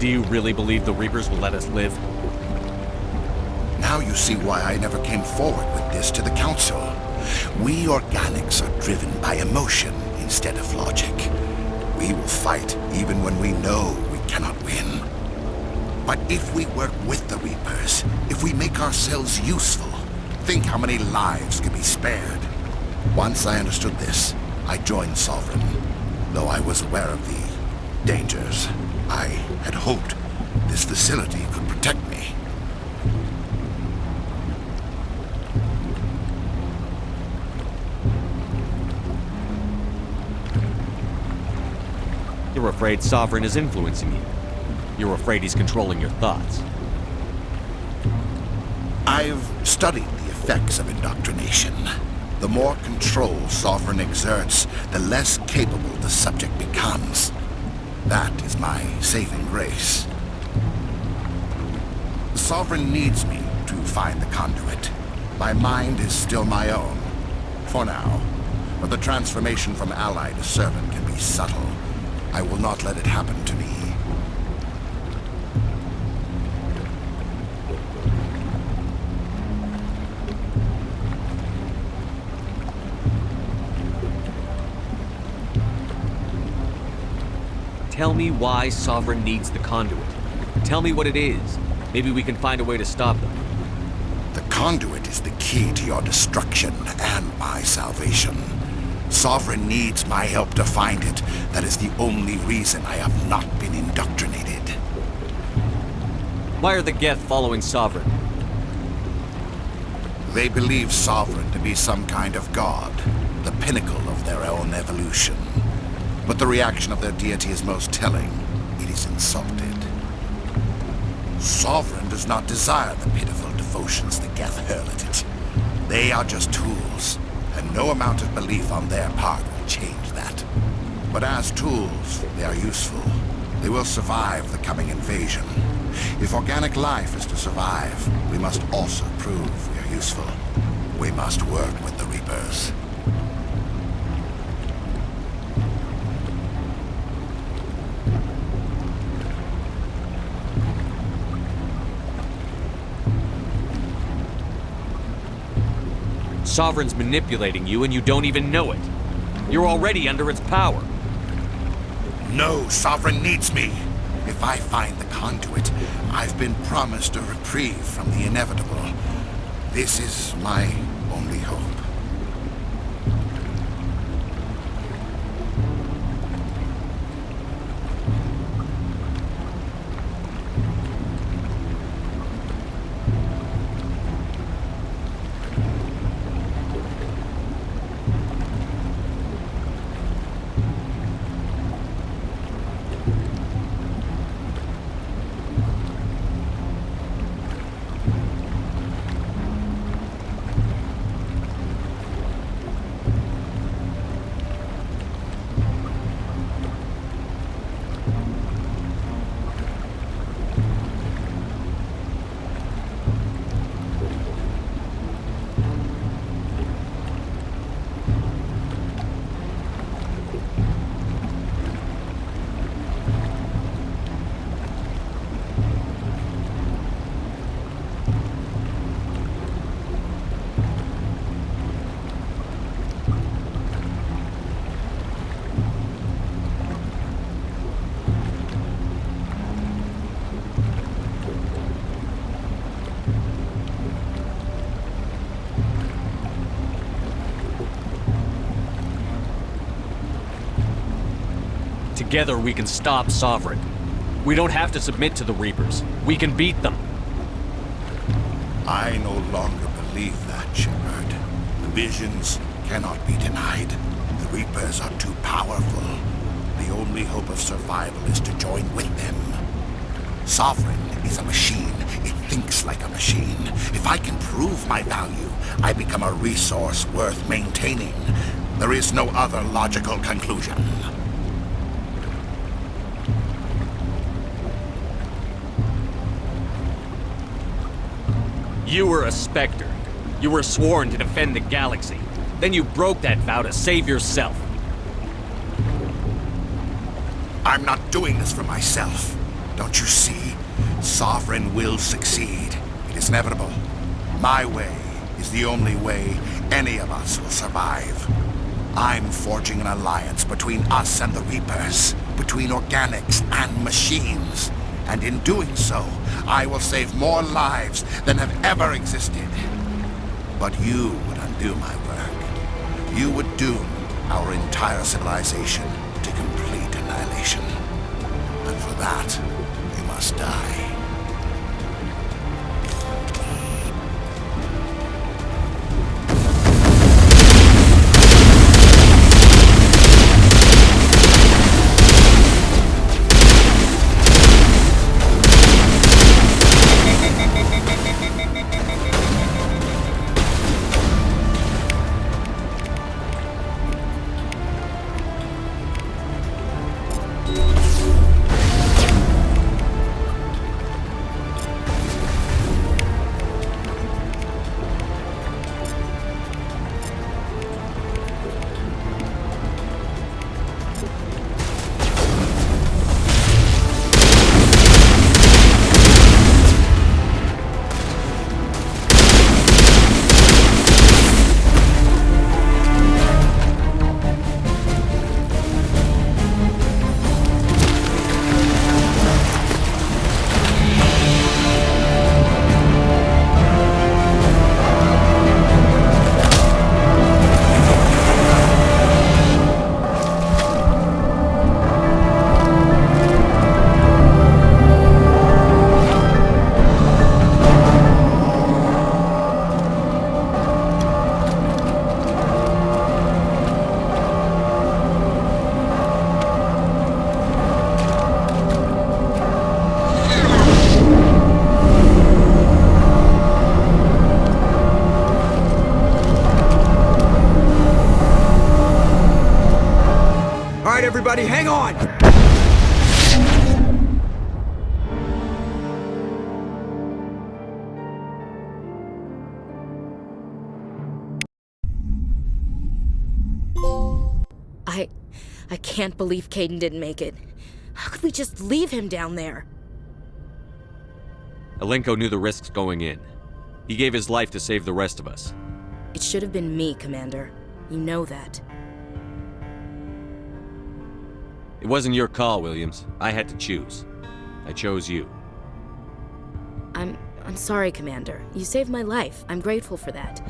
Do you really believe the Reapers will let us live? Now you see why I never came forward with this to the Council. We organics are driven by emotion instead of logic. We will fight even when we know we cannot win. But if we work with the Reapers, if we make ourselves useful, think how many lives could be spared. Once I understood this, I joined Sovereign, though I was aware of the dangers. I had hoped this facility could protect me. You're afraid Sovereign is influencing you. You're afraid he's controlling your thoughts. I've studied the effects of indoctrination. The more control Sovereign exerts, the less capable the subject becomes. That is my saving grace. Sovereign needs me to find the conduit. My mind is still my own, for now. But the transformation from ally to servant can be subtle. I will not let it happen to me. Tell me why Sovereign needs the conduit. Tell me what it is. Maybe we can find a way to stop them. The conduit is the key to your destruction and my salvation. Sovereign needs my help to find it. That is the only reason I have not been indoctrinated. Why are the Geth following Sovereign? They believe Sovereign to be some kind of god, the pinnacle of their own evolution. But the reaction of their deity is most telling. It is insulted. Sovereign does not desire the pitiful devotions the Geth hurl at it. They are just tools, and no amount of belief on their part will change that. But as tools, they are useful. They will survive the coming invasion. If organic life is to survive, we must also prove we are useful. We must work with the Reapers. Sovereign's manipulating you and you don't even know it. You're already under its power. No, Sovereign needs me. If I find the conduit, I've been promised a reprieve from the inevitable. This is my only hope. Together we can stop Sovereign. We don't have to submit to the Reapers. We can beat them. I no longer believe that, Shepard. The visions cannot be denied. The Reapers are too powerful. The only hope of survival is to join with them. Sovereign is a machine. It thinks like a machine. If I can prove my value, I become a resource worth maintaining. There is no other logical conclusion. You were a Spectre. You were sworn to defend the galaxy. Then you broke that vow to save yourself. I'm not doing this for myself. Don't you see? Sovereign will succeed. It is inevitable. My way is the only way any of us will survive. I'm forging an alliance between us and the Reapers, between organics and machines. And in doing so, I will save more lives than have ever existed. But you would undo my work. You would doom our entire civilization to complete annihilation. And for that, you must die. right, everybody, hang on! I can't believe Caden didn't make it. How could we just leave him down there? Alenko knew the risks going in. He gave his life to save the rest of us. It should have been me, Commander. You know that. It wasn't your call, Williams. I had to choose. I chose you. I'm sorry, Commander. You saved my life. I'm grateful for that.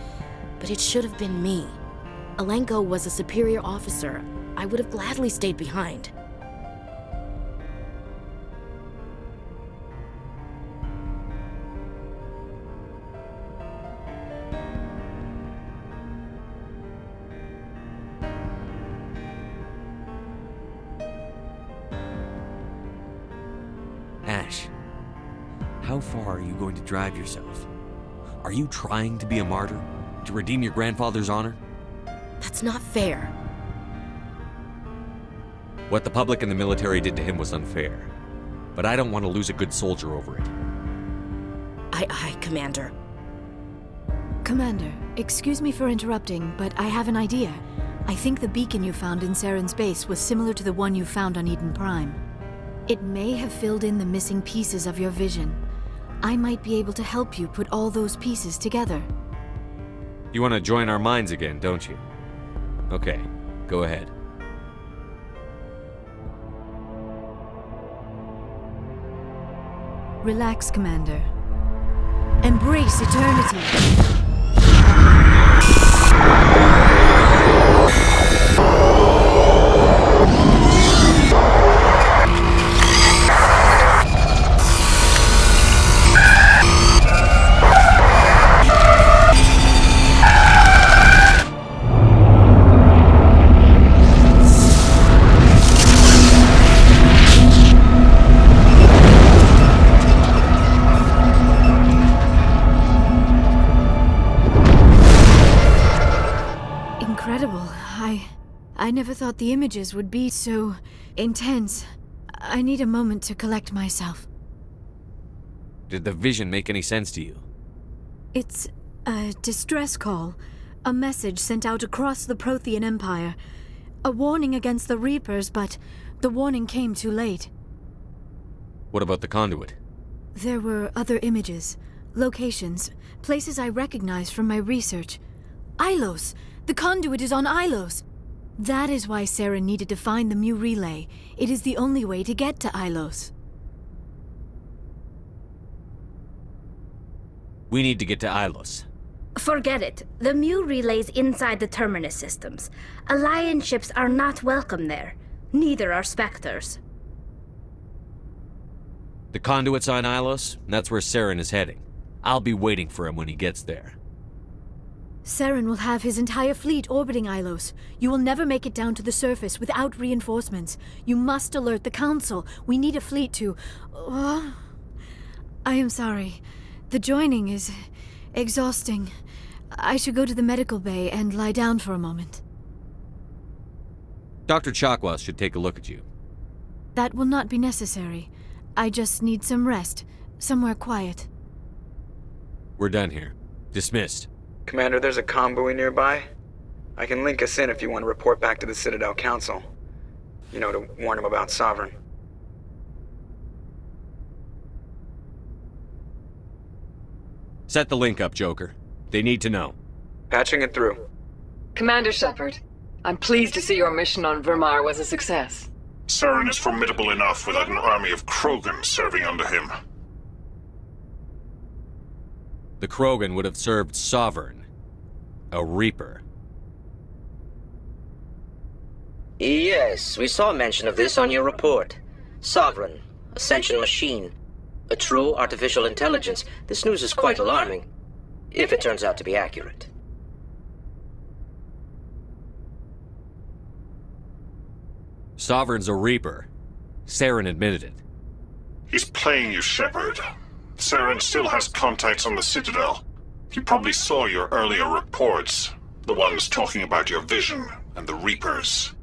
But it should have been me. Alenko was a superior officer. I would have gladly stayed behind. Ash, how far are you going to drive yourself? Are you trying to be a martyr? To redeem your grandfather's honor? That's not fair. What the public and the military did to him was unfair. But I don't want to lose a good soldier over it. Aye, Commander. Commander, excuse me for interrupting, but I have an idea. I think the beacon you found in Saren's base was similar to the one you found on Eden Prime. It may have filled in the missing pieces of your vision. I might be able to help you put all those pieces together. You want to join our minds again, don't you? Okay, go ahead. Relax, Commander. Embrace eternity. Incredible. I never thought the images would be so intense. I need a moment to collect myself. Did the vision make any sense to you? It's a distress call. A message sent out across the Prothean Empire. A warning against the Reapers, but the warning came too late. What about the conduit? There were other images, locations, places I recognized from my research. Ilos! The conduit is on Ilos! That is why Saren needed to find the Mu relay. It is the only way to get to Ilos. We need to get to Ilos. Forget it. The Mu relay's inside the Terminus systems. Alliance ships are not welcome there. Neither are Spectres. The conduit's on Ilos, and that's where Saren is heading. I'll be waiting for him when he gets there. Saren will have his entire fleet orbiting Ilos. You will never make it down to the surface without reinforcements. You must alert the Council. We need a fleet to... I am sorry. The joining is exhausting. I should go to the medical bay and lie down for a moment. Dr. Chakwas should take a look at you. That will not be necessary. I just need some rest. Somewhere quiet. We're done here. Dismissed. Commander, there's a comm buoy nearby. I can link us in if you want to report back to the Citadel Council. You know, to warn them about Sovereign. Set the link up, Joker. They need to know. Patching it through. Commander Shepard, I'm pleased to see your mission on Virmire was a success. Saren is formidable enough without an army of Krogan serving under him. The Krogan would have served Sovereign, a Reaper. Yes, we saw mention of this on your report. Sovereign, Ascension machine, a true artificial intelligence. This news is quite alarming, if it turns out to be accurate. Sovereign's a Reaper. Saren admitted it. He's playing you, Shepard. Saren still has contacts on the Citadel. He probably saw your earlier reports. The ones talking about your vision and the Reapers.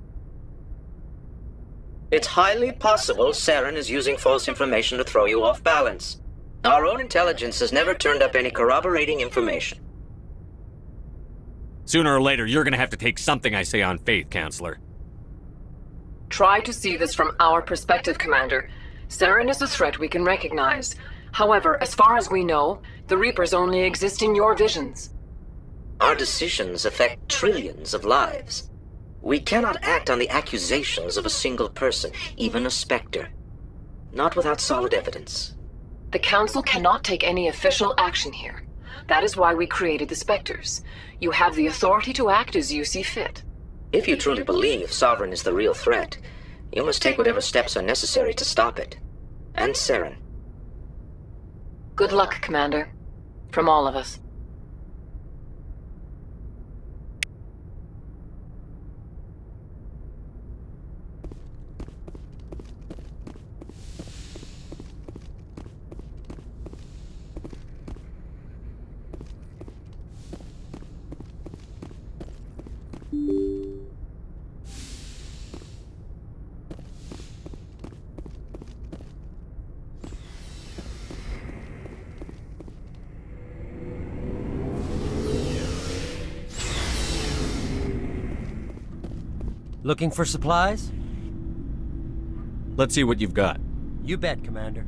It's highly possible Saren is using false information to throw you off balance. Our own intelligence has never turned up any corroborating information. Sooner or later, you're gonna have to take something I say on faith, Counselor. Try to see this from our perspective, Commander. Saren is a threat we can recognize. However, as far as we know, the Reapers only exist in your visions. Our decisions affect trillions of lives. We cannot act on the accusations of a single person, even a Spectre. Not without solid evidence. The Council cannot take any official action here. That is why we created the Spectres. You have the authority to act as you see fit. If you truly believe Sovereign is the real threat, you must take whatever steps are necessary to stop it. And Saren. Good luck, Commander. From all of us. Looking for supplies? Let's see what you've got. You bet, Commander.